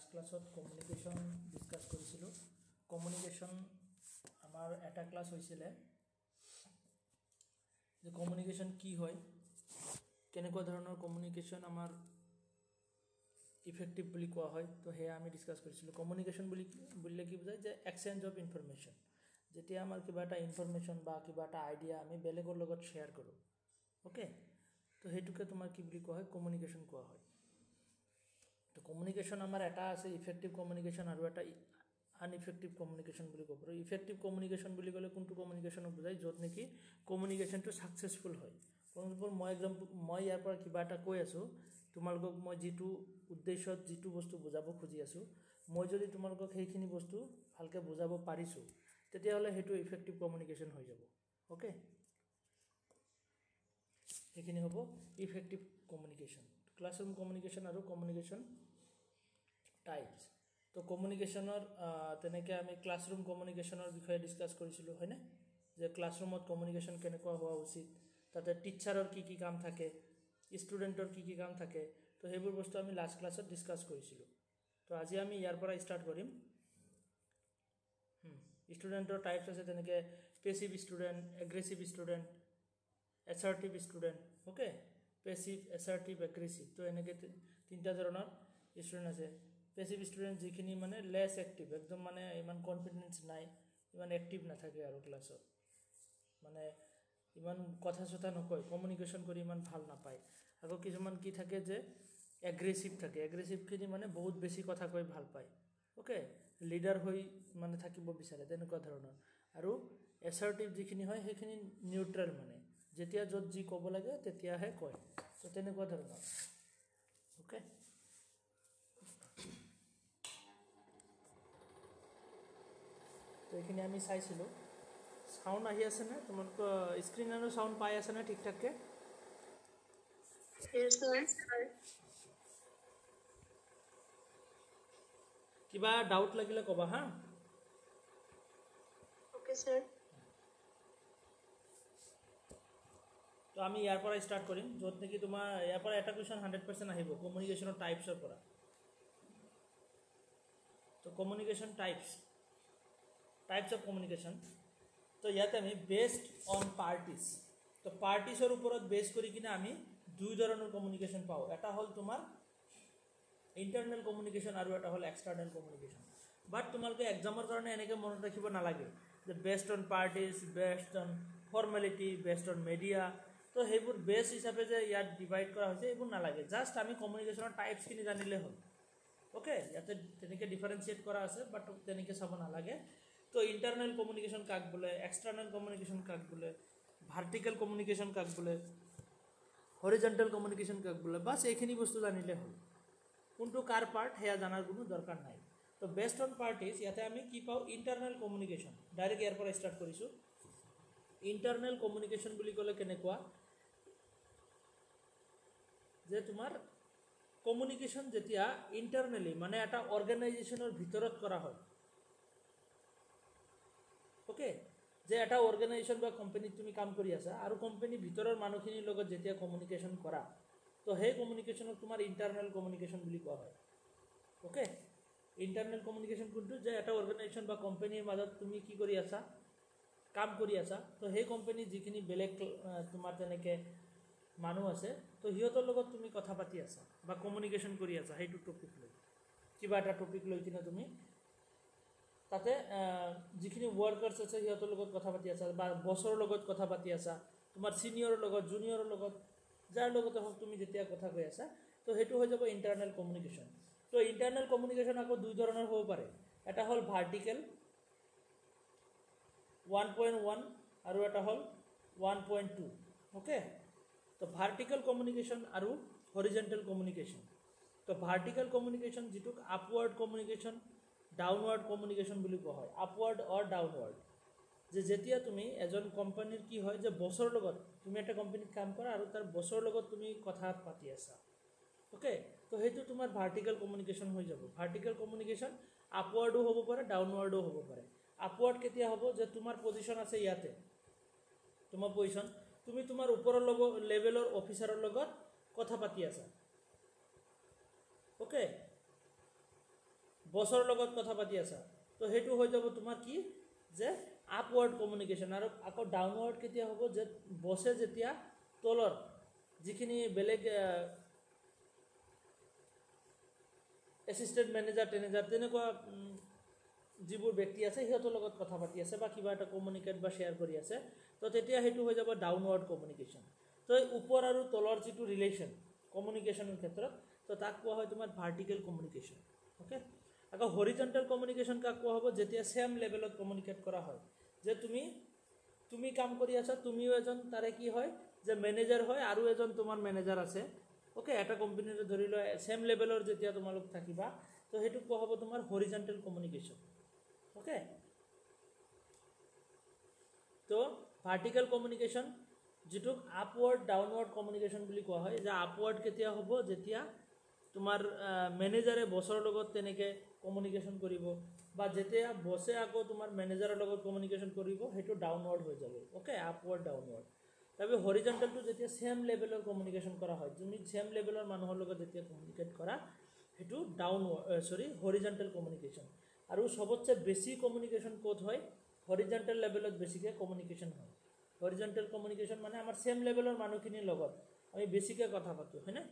Last ক্লাছত communication discuss কৰিছিলোঁ communication আমাৰ এটা ক্লাছ হৈছিলে যে কমিউনিকেশ্যন কি হয় কেনেকুৱা ধৰণৰ কমিউনিকেশ্যন আমাৰ ইফেক্টিভ বুলি কোৱা হয় তো হেয়া আমি ডিসকাস কৰিছিলোঁ কমিউনিকেশ্যন বুলিলে কি বুজায় যে এক্সচেঞ্জ অফ ইনফৰমেশ্যন যেতিয়া আমাৰ কিবা এটা ইনফৰমেশ্যন বা কিবা এটা আইডিয়া আমি বেলেগৰ লগত শ্বেয়াৰ কৰোঁ ওকে তো হেতুকে তোমাৰ কি বুলি কোৱা হয় কমিউনিকেশ্যন কোৱা হয় তো কমিউনিকেশ্যন আমাৰ এটা আছে ইফেক্টিভ কমিউনিকেশ্যন আৰু এটা আনইফেক্টিভ কমিউনিকেশ্যন বুলি ক'ব পাৰোঁ ইফেক্টিভ কমিউনিকেশ্যন বুলি ক'লে কোনটো কমিউনিকেশ্যনক বুজায় য'ত নেকি কমিউনিকেশ্যনটো ছাকচেছফুল হয় ফৰ এক্সাম্পল মই ইয়াৰ পৰা কিবা এটা কৈ আছোঁ তোমালোকক মই যিটো উদ্দেশ্যত যিটো বস্তু বুজাব খুজি আছোঁ মই যদি তোমালোকক সেইখিনি বস্তু ভালকৈ বুজাব পাৰিছোঁ তেতিয়াহ'লে সেইটো ইফেক্টিভ কমিউনিকেশ্যন হৈ যাব ওকে সেইখিনি হ'ব ইফেক্টিভ কমিউনিকেশ্যন ক্লাছৰুম কমিউনিকেশ্যন আৰু কমিউনিকেশ্যন টাইপছ তো কমিউনিকেশ্যনৰ তেনেকৈ আমি ক্লাছৰুম কমিউনিকেশ্যনৰ বিষয়ে ডিছকাছ কৰিছিলোঁ হয়নে যে ক্লাছৰুমত কমিউনিকেশ্যন কেনেকুৱা হোৱা উচিত তাতে টিচাৰৰ কি কি কাম থাকে ষ্টুডেণ্টৰ কি কি কাম থাকে তো সেইবোৰ বস্তু আমি লাষ্ট ক্লাছত ডিছকাছ কৰিছিলোঁ তো আজি আমি ইয়াৰ পৰা ষ্টাৰ্ট কৰিম ষ্টুডেণ্টৰ টাইপছ আছে তেনেকৈ passive student aggressive student assertive student okay passive assertive aggressive তো এনেকৈ তিনিটা ধৰণৰ ষ্টুডেণ্ট আছে পেছিভ ষ্টুডেণ্ট যিখিনি মানে লেছ এক্টিভ একদম মানে ইমান কনফিডেন্স নাই ইমান এক্টিভ নাথাকে আৰু ক্লাছত মানে ইমান কথা চথা নকয় কমিউনিকেশ্যন কৰি ইমান ভাল নাপায় আকৌ কিছুমান কি থাকে যে এগ্ৰেছিভ থাকে এগ্ৰেছিভখিনি মানে বহুত বেছি কথা কৈ ভাল পায় ওকে লিডাৰ হৈ মানে থাকিব বিচাৰে তেনেকুৱা ধৰণৰ আৰু এছাৰ্টিভ যিখিনি হয় সেইখিনি নিউট্ৰেল মানে যেতিয়া য'ত যি ক'ব লাগে তেতিয়াহে কয় তো তেনেকুৱা ধৰণৰ ওকে তো এইখিনি আমি চাইছিলোঁ সাউণ্ড আহি আছে না তোমালোকৰ স্ক্ৰীনৰো সাউণ্ড পাই আছে না ঠিক ঠাককে কিবা ডাউট লাগিলে ক'বা হা ওকে স্যার তো আমি ইয়াৰ পৰা ষ্টাৰ্ট কৰিম য'ত নেকি তোমাৰ ইয়াৰ পৰা এটা কুৱেশ্যন 100% আহিব কমিউনিকেশ্যনৰ টাইপছৰ পৰা তো কমিউনিকেশ্যন টাইপছ অফ কমিউনিকেশ্যন তো ইয়াতে আমি বেছড অন পাৰ্টিজ তো পাৰ্টিছৰ ওপৰত বেছ কৰি কিনে আমি দুই ধৰণৰ কমিউনিকেশ্যন পাওঁ এটা হ'ল তোমাৰ ইণ্টাৰনেল কমিউনিকেশ্যন আৰু এটা হ'ল এক্সটাৰ্নেল কমিউনিকেশ্যন বাট তোমালোকে এক্সামৰ কাৰণে এনেকৈ মনত ৰাখিব নালাগে যে based on parties based on formality based on media তো সেইবোৰ বেছ হিচাপে যে ইয়াত ডিভাইড কৰা হৈছে এইবোৰ নালাগে জাষ্ট আমি কমিউনিকেশ্যনৰ টাইপছখিনি জানিলে হ'ল ওকে ইয়াতে তেনেকৈ ডিফাৰেঞ্চিয়েট কৰা আছে বাট তেনেকৈ চাব নালাগে তো ইণ্টাৰনেল কমিউনিকেশ্যন কাক বোলে এক্সটাৰ্নেল কমিউনিকেশ্যন কাক বোলে ভাৰ্টিকেল কমিউনিকেশ্যন কাক বোলে হৰিজণ্টেল কমিউনিকেশ্যন কাক বোলে বাছ এইখিনি বস্তু জানিলে হ'ল কোনটো কাৰ পাৰ্ট সেয়া জনাৰ কোনো দৰকাৰ নাই তো বেছড অন পাৰ্টিজ ইয়াতে আমি কি পাওঁ ইণ্টাৰনেল কমিউনিকেশ্যন ডাইৰেক্ট ইয়াৰ পৰা ষ্টাৰ্ট কৰিছোঁ ইণ্টাৰনেল কমিউনিকেশ্যন বুলি ক'লে কেনেকুৱা যে তোমাৰ কমিউনিকেশ্যন যেতিয়া ইণ্টাৰনেলি মানে এটা অৰ্গেনাইজেশ্যনৰ ভিতৰত কৰা হয় ওকে যে এটা অৰ্গেনাইজেশ্যন বা কোম্পানীত তুমি কাম কৰি আছা আৰু কোম্পানীৰ ভিতৰৰ মানুহখিনিৰ লগত যেতিয়া কমিউনিকেশ্যন কৰা তো সেই কমিউনিকেশ্যনক তোমাৰ ইণ্টাৰনেল কমিউনিকেশ্যন বুলি কোৱা হয় ওকে ইণ্টাৰনেল কমিউনিকেশ্যন কোনটো যে এটা অৰ্গেনাইজেশ্যন বা কোম্পানীৰ মাজত তুমি কি কৰি আছা কাম কৰি আছা তো সেই কোম্পানীৰ যিখিনি বেলেগ তোমাৰ তেনেকৈ মানুহ আছে তো সিহঁতৰ লগত তুমি কথা পাতি আছা বা কমিউনিকেশ্যন কৰি আছা সেইটো টপিক লৈ কিবা এটা টপিক লৈ কিনে তুমি তাতে যিখিনি ৱৰ্কাৰ্ছ আছে সিহঁতৰ লগত কথা পাতি আছা বা বছৰৰ লগত কথা পাতি আছা তোমাৰ ছিনিয়ৰৰ লগত জুনিয়ৰৰ লগত যাৰ লগতে হওক তুমি যেতিয়া কথা কৈ আছা তো সেইটো হৈ যাব ইণ্টাৰনেল কমিউনিকেশ্যন তো ইণ্টাৰনেল কমিউনিকেশ্যন আকৌ দুই ধৰণৰ হ'ব পাৰে এটা হ'ল ভাৰ্টিকেল 1.1 আৰু এটা হ'ল 1.2 ওকে তো ভাৰ্টিকেল কমিউনিকেশ্যন আৰু হৰিজণ্টেল কমিউনিকেশ্যন তো ভাৰ্টিকেল কমিউনিকেশ্যন যিটোক আপৱাৰ্ড কমিউনিকেশ্যন ডাউনৱাৰ্ড কমিউনিকেশ্যন বুলি কোৱা হয় আপৱাৰ্ড অৰ ডাউনৱাৰ্ড যে যেতিয়া তুমি এজন কোম্পানীৰ কি হয় যে বছৰৰ লগত তুমি এটা কোম্পানীত কাম কৰা আৰু তাৰ বছৰৰ লগত তুমি কথা পাতি আছা ওকে তো সেইটো তোমাৰ ভাৰ্টিকেল কমিউনিকেশ্যন হৈ যাব ভাৰ্টিকেল কমিউনিকেশ্যন আপৱাৰ্ডো হ'ব পাৰে ডাউনৱাৰ্ডো হ'ব পাৰে আপৱাৰ্ড কেতিয়া হ'ব যে তোমাৰ পজিশ্যন আছে ইয়াতে তোমাৰ পজিশ্যন তুমি তোমাৰ ওপৰৰ লেভেলৰ অফিচাৰৰ লগত কথা পাতি আছা ওকে বছৰ লগত কথা পাতি আছা তো সেইটো হৈ যাব তোমাৰ কি যে আপৱাৰ্ড কমিউনিকেশ্যন আৰু আকৌ ডাউনৱাৰ্ড কেতিয়া হ'ব যে বছে যেতিয়া তলৰ যিখিনি বেলেগ এছিষ্টেণ্ট মেনেজাৰ তেনেকুৱা যিবোৰ ব্যক্তি আছে সিহঁতৰ লগত কথা পাতি আছে বা কিবা এটা কমিউনিকেট বা শ্বেয়াৰ কৰি আছে তো তেতিয়া সেইটো হৈ যাব ডাউনৱাৰ্ড কমিউনিকেশ্যন তো ওপৰ আৰু তলৰ যিটো ৰিলেশ্যন কমিউনিকেশ্যনৰ ক্ষেত্ৰত তো তাক কোৱা হয় তোমাৰ ভাৰ্টিকেল কমিউনিকেশ্যন ওকে আকৌ হৰিজণ্টেল কমিউনিকেশ্যন কাক কোৱা হ'ব যেতিয়া ছেম লেভেলত কমিউনিকেট কৰা হয় যে তুমি কাম কৰি আছা তুমিও এজন তাৰে কি হয় যে মেনেজাৰ হয় আৰু এজন তোমাৰ মেনেজাৰ আছে ওকে এটা কোম্পানীৰ ধৰি লোৱা ছেম লেভেলৰ যেতিয়া তোমালোক থাকিবা তো সেইটো কোৱা হ'ব তোমাৰ হৰিজণ্টেল কমিউনিকেশ্যন ওকে তো ভাৰ্টিকেল কমিউনিকেশ্যন যিটোক আপৱাৰ্ড ডাউনৱাৰ্ড কমিউনিকেশ্যন বুলি কোৱা হয় যে আপৱাৰ্ড কেতিয়া হ'ব যেতিয়া তোমাৰ মেনেজাৰে বছৰ লগত তেনেকৈ কমিউনিকেশ্যন কৰিব বা যেতিয়া বছে আকৌ তোমাৰ মেনেজাৰৰ লগত কমিউনিকেশ্যন কৰিব সেইটো ডাউনৱাৰ্ড হৈ যাব ওকে আপৱাৰ্ড ডাউনৱাৰ্ড তাৰপিছত হৰিজণ্টেলটো যেতিয়া ছেম লেভেলৰ কমিউনিকেশ্যন কৰা হয় তুমি ছেম লেভেলৰ মানুহৰ লগত যেতিয়া কমিউনিকেট কৰা সেইটো হৰিজণ্টেল কমিউনিকেশ্যন আৰু সবতছে বেছি কমিউনিকেশ্যন ক'ত হয় হৰিজণ্টেল লেভেলত বেছিকৈ কমিউনিকেশ্যন হয় হৰিজণ্টেল কমিউনিকেশ্যন মানে আমাৰ ছেম লেভেলৰ মানুহখিনিৰ লগত আমি বেছিকৈ কথা পাতোঁ হয়নে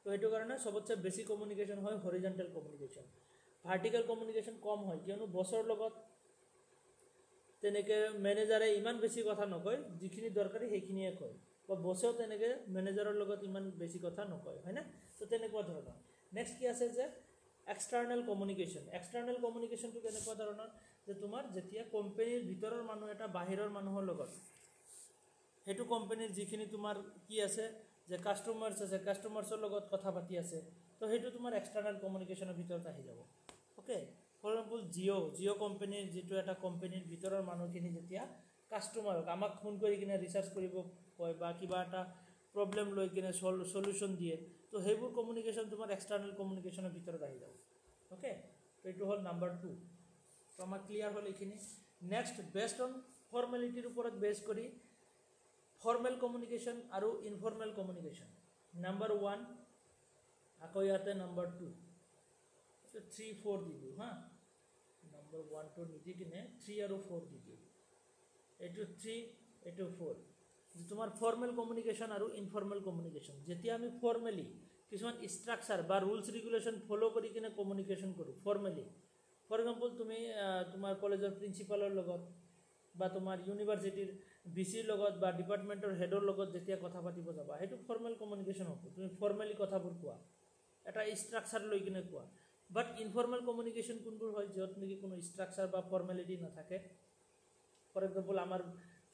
তো সেইটো কাৰণে সবতছে বেছি কমিউনিকেশ্যন হয় হৰিজণ্টেল কমিউনিকেশ্যন ভাৰ্টিকেল কমিউনিকেশ্যন কম হয় কিয়নো বছৰ লগত তেনেকৈ মেনেজাৰে ইমান বেছি কথা নকয় যিখিনি দৰকাৰী সেইখিনিয়ে কয় বা বছেও তেনেকৈ মেনেজাৰৰ লগত ইমান বেছি কথা নকয় হয়নে তো তেনেকুৱা ধৰণৰ নেক্সট কি আছে যে এক্সটাৰ্নেল কমিউনিকেশ্যনটো কেনেকুৱা ধৰণৰ যে তোমাৰ যেতিয়া কোম্পানীৰ ভিতৰৰ মানুহ এটা বাহিৰৰ মানুহৰ লগত সেইটো কোম্পানীৰ যিখিনি তোমাৰ কি আছে যে কাষ্টমাৰ্ছ আছে কাষ্টমাৰ্ছৰ লগত কথা পাতি আছে তো সেইটো তোমাৰ এক্সটাৰ্নেল কমিউনিকেশ্যনৰ ভিতৰত আহি যাব ওকে ফৰ এক্সাম্পল জিঅ' কোম্পানীৰ যিটো এটা কোম্পানীৰ ভিতৰৰ মানুহখিনি যেতিয়া কাষ্টমাৰক আমাক ফোন কৰি কিনে ৰিচাৰ্জ কৰিব কয় বা কিবা এটা প্ৰব্লেম লৈ কিনে সলিউশ্যন দিয়ে তো সেইবোৰ কমিউনিকেশ্যন তোমাৰ এক্সটাৰ্নেল কমিউনিকেশ্যনৰ ভিতৰত আহি যাব ওকে তো এইটো হ'ল নাম্বাৰ 2 তো আমাৰ ক্লিয়াৰ হ'ল এইখিনি নেক্সট বেছড অন ফৰ্মেলিটিৰ ওপৰত বেছ কৰি ফৰ্মেল কমিউনিকেশ্যন আৰু ইনফৰ্মেল কমিউনিকেশ্যন নাম্বাৰ 1 আকৌ ইয়াতে নাম্বাৰ 2 3 4 দি দিওঁ হা নাম্বাৰ 1 2 নিদি কিনে 3 আৰু 4 দি দিওঁ এইটো 3 এইটো 4 তোমাৰ ফৰ্মেল কমিউনিকেশ্যন আৰু ইনফৰ্মেল কমিউনিকেশ্যন যেতিয়া আমি ফৰ্মেলি কিছুমান ষ্ট্ৰাকচাৰ বা ৰুলছ ৰেগুলেশ্যন ফ'ল' কৰি কিনে কমিউনিকেশ্যন কৰোঁ ফৰ্মেলি ফৰ এক্সাম্পল তুমি তোমাৰ কলেজৰ প্ৰিন্সিপালৰ লগত বা তোমাৰ ইউনিভাৰ্চিটিৰ ভিচিৰ লগত বা ডিপাৰ্টমেণ্টৰ হেডৰ লগত যেতিয়া কথা পাতিব যাবা সেইটো ফৰ্মেল কমিউনিকেশ্যন হ'ব তুমি ফৰ্মেলি কথাবোৰ কোৱা এটা ষ্ট্ৰাকচাৰ লৈ কিনে কোৱা বাট ইনফৰ্মেল কমিউনিকেশ্যন কোনবোৰ হয় য'ত নেকি কোনো ষ্ট্ৰাকচাৰ বা ফৰ্মেলিটি নাথাকে ফৰ এক্সাম্পল আমাৰ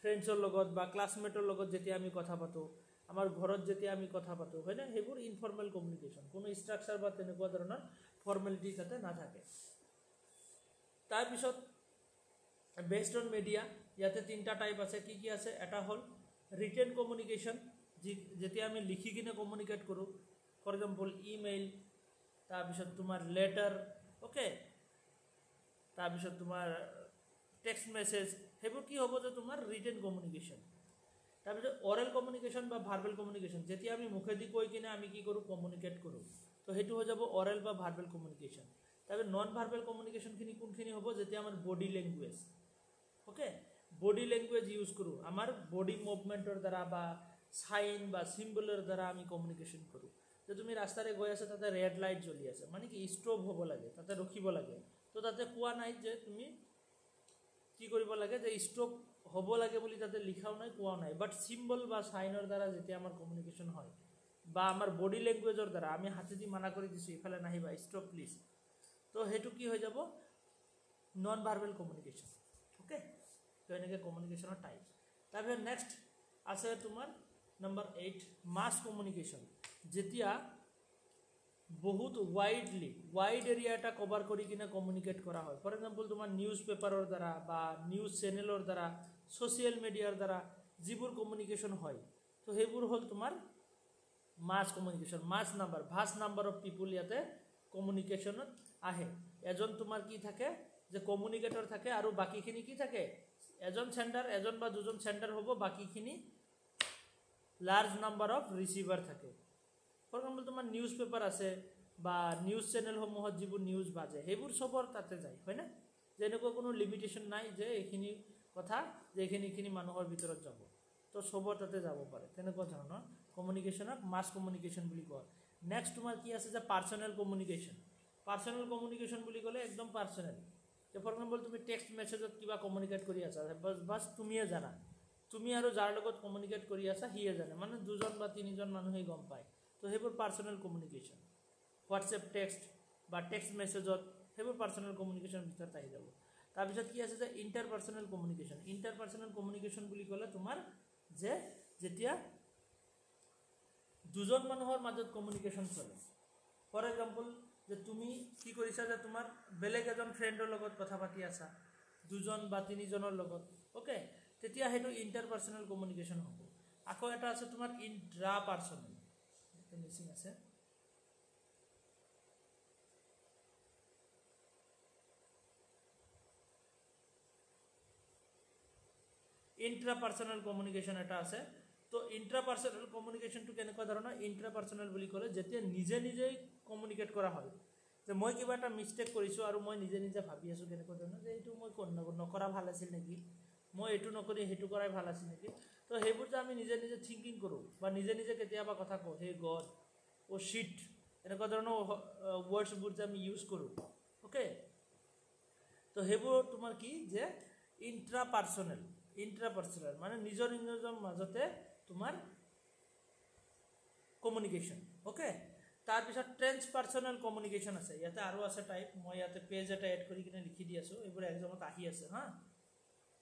ফ্ৰেণ্ডছৰ লগত বা ক্লাছমেটৰ লগত যেতিয়া আমি কথা পাতোঁ আমাৰ ঘৰত যেতিয়া আমি কথা পাতোঁ হয়নে সেইবোৰ ইনফৰ্মেল কমিউনিকেশ্যন কোনো ষ্ট্ৰাকচাৰ বা তেনেকুৱা ধৰণৰ ফৰ্মেলিটি তাতে নাথাকে তাৰপিছত বেছড অন মিডিয়া ইয়াতে 3টা টাইপ আছে কি আছে এটা হ'ল ৰিটেন কমিউনিকেশ্যন যেতিয়া আমি লিখি কিনে কমিউনিকেট কৰোঁ ফৰ এক্সাম্পল ইমেইল তাৰপিছত তোমাৰ লেটাৰ ওকে তাৰপিছত তোমাৰ টেক্সট মেছেজ সেইবোৰ কি হ'ব যে তোমাৰ ৰিটেন কমিউনিকেশ্যন তাৰপিছত অৰেল কমিউনিকেশ্যন বা ভাৰ্বেল কমিউনিকেশ্যন যেতিয়া আমি মুখেদি কৈ কিনে আমি কি কৰোঁ কমিউনিকেট কৰোঁ তো সেইটো হৈ যাব অৰেল বা ভাৰ্বেল কমিউনিকেশ্যন তাৰপিছত নন ভাৰ্বেল কমিউনিকেশ্যনখিনি কোনখিনি হ'ব যেতিয়া আমাৰ body language okay body language use কৰোঁ আমাৰ বডি মুভমেণ্টৰ দ্বাৰা বা চাইন বা চিম্বলৰ দ্বাৰা আমি কমিউনিকেশ্যন কৰোঁ যে তুমি ৰাস্তাৰে গৈ আছা তাতে ৰেড লাইট জ্বলি আছে মানে কি ষ্টপ হ'ব লাগে তাতে ৰখিব লাগে তো তাতে কোৱা নাই যে তুমি কি কৰিব লাগে যে ষ্টপ হ'ব লাগে বুলি তাতে লিখাও নাই কোৱাও নাই বাট চিম্বল বা চাইনৰ দ্বাৰা যেতিয়া আমাৰ কমিউনিকেশ্যন হয় বা আমাৰ বডি লেংগুৱেজৰ দ্বাৰা আমি হাতেদি মানা কৰি দিছোঁ ইফালে নাহিবা ষ্টপ প্লিজ তো সেইটো কি হৈ যাব নন ভাৰ্বেল কমিউনিকেশ্যন ওকে তো এনেকৈ কমিউনিকেশ্যনৰ টাইপ তাৰপিছত নেক্সট আছে তোমাৰ নাম্বাৰ 8 মাছ কমিউনিকেশ্যন যেতিয়া বহুত ৱাইড এৰিয়া এটা কভাৰ কৰি কিনে কমিউনিকেট কৰা হয় ফৰ এক্সাম্পল তোমাৰ নিউজ পেপাৰৰ দ্বাৰা বা নিউজ চেনেলৰ দ্বাৰা ছ'চিয়েল মিডিয়াৰ দ্বাৰা যিবোৰ কমিউনিকেশ্যন হয় তো সেইবোৰ হ'ল তোমাৰ mass communication vast number of people ইয়াতে কমিউনিকেশ্যনত আহে এজন তোমাৰ কি থাকে যে কমিউনিকেটৰ থাকে আৰু বাকীখিনি কি থাকে এজন চেণ্ডাৰ এজন বা দুজন চেণ্ডাৰ হ'ব বাকীখিনি লাৰ্জ নাম্বাৰ অফ ৰিচিভাৰ থাকে ফৰ এক্সাম্পল তোমাৰ নিউজ পেপাৰ আছে বা নিউজ চেনেলসমূহত যিবোৰ নিউজ বাজে সেইবোৰ চবৰ তাতে যায় হয়নে যেনেকুৱা কোনো লিমিটেশ্যন নাই যে এইখিনি কথা যে এইখিনি মানুহৰ ভিতৰত যাব তো চবৰ তাতে যাব পাৰে তেনেকুৱা ধৰণৰ কমিউনিকেশ্যনক মাছ কমিউনিকেশ্যন বুলি কয় নেক্সট তোমাৰ কি আছে যে পাৰ্চনেল কমিউনিকেশ্যন বুলি ক'লে একদম পাৰ্চনেল যে ফৰ এক্সাম্পল তুমি টেক্সট মেছেজত কিবা কমিউনিকেট কৰি আছা বাছ তুমিয়ে জানা তুমি আৰু যাৰ লগত কমিউনিকেট কৰি আছা সিয়ে জানে মানে দুজন বা তিনিজন মানুহেই গম পায় তো সেইবোৰ পাৰ্চনেল কমিউনিকেশ্যন হোৱাটছএপ টেক্সট বা টেক্সট মেছেজত সেইবোৰ পাৰ্চনেল কমিউনিকেশ্যনৰ ভিতৰত আহি যাব তাৰপিছত কি আছে যে ইণ্টাৰপাৰ্চনেল কমিউনিকেশ্যন বুলি ক'লে তোমাৰ যে যেতিয়া দুজন মানুহৰ মাজত কমিউনিকেশ্যন চলে ফৰ এক্সাম্পল যে তুমি কি কৰিছা যে তোমাৰ বেলেগ এজন ফ্ৰেণ্ডৰ লগত কথা পাতি আছা দুজন বা তিনিজনৰ লগত অ'কে তেতিয়া সেইটো ইণ্টাৰপাৰ্চনেল কমিউনিকেশ্যন হ'ব আকৌ এটা আছে তোমাৰ ইণ্ট্ৰাপাৰ্চনেল মিচিং আছে ইণ্ট্ৰাপাৰ্চনেল কমিউনিকেশ্যন এটা আছে তো ইণ্ট্ৰাপাৰ্চনেল কমিউনিকেশ্যনটো কেনেকুৱা ধৰণৰ ইণ্ট্ৰাপাৰ্চনেল বুলি ক'লে যেতিয়া নিজে নিজেই কমিউনিকেট কৰা হয় যে মই কিবা এটা মিষ্টেক কৰিছোঁ আৰু মই নিজে নিজে ভাবি আছোঁ কেনেকুৱা ধৰণৰ যে এইটো মই নকৰা ভাল আছিল নেকি মই এইটো নকৰি সেইটো কৰাই ভাল আছিল নেকি তো সেইবোৰ যে আমি নিজে নিজে থিংকিং কৰোঁ বা নিজে নিজে কেতিয়াবা কথা কওঁ হে গড অ' শিট এনেকুৱা ধৰণৰ ৱৰ্ডছবোৰ যে আমি ইউজ কৰোঁ অ'কে তো সেইবোৰ তোমাৰ কি যে ইণ্ট্ৰাপাৰ্চনেল মানে নিজৰ মাজতে তোমাৰ কমিউনিকেশ্যন অ'কে তাৰপিছত ট্ৰেন্সপাৰ্চনেল কমিউনিকেশ্যন আছে ইয়াতে আৰু আছে টাইপ মই ইয়াতে পেজ এটা এড কৰি কিনে লিখি দি আছোঁ এইবোৰ এক্সামত আহি আছে হা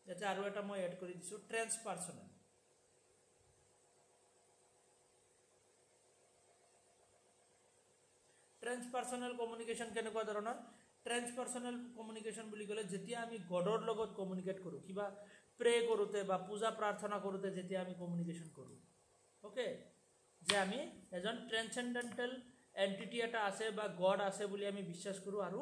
ইয়াতে আৰু এটা মই এড কৰি দিছোঁ ট্ৰেন্সপাৰ্চনেল কমিউনিকেশ্যন কেনেকুৱা ধৰণৰ ট্ৰেন্সপাৰ্চনেল কমিউনিকেশ্যন বুলি ক'লে যেতিয়া আমি গডৰ লগত কমিউনিকেট কৰোঁ কিবা প্ৰে কৰোঁতে বা পূজা প্ৰাৰ্থনা কৰোঁতে যেতিয়া আমি কমিউনিকেশ্যন কৰোঁ অ'কে যে আমি এজন ট্ৰেন্সেণ্ডেণ্টেল এণ্টিটি এটা আছে বা গড আছে বুলি আমি বিশ্বাস কৰোঁ আৰু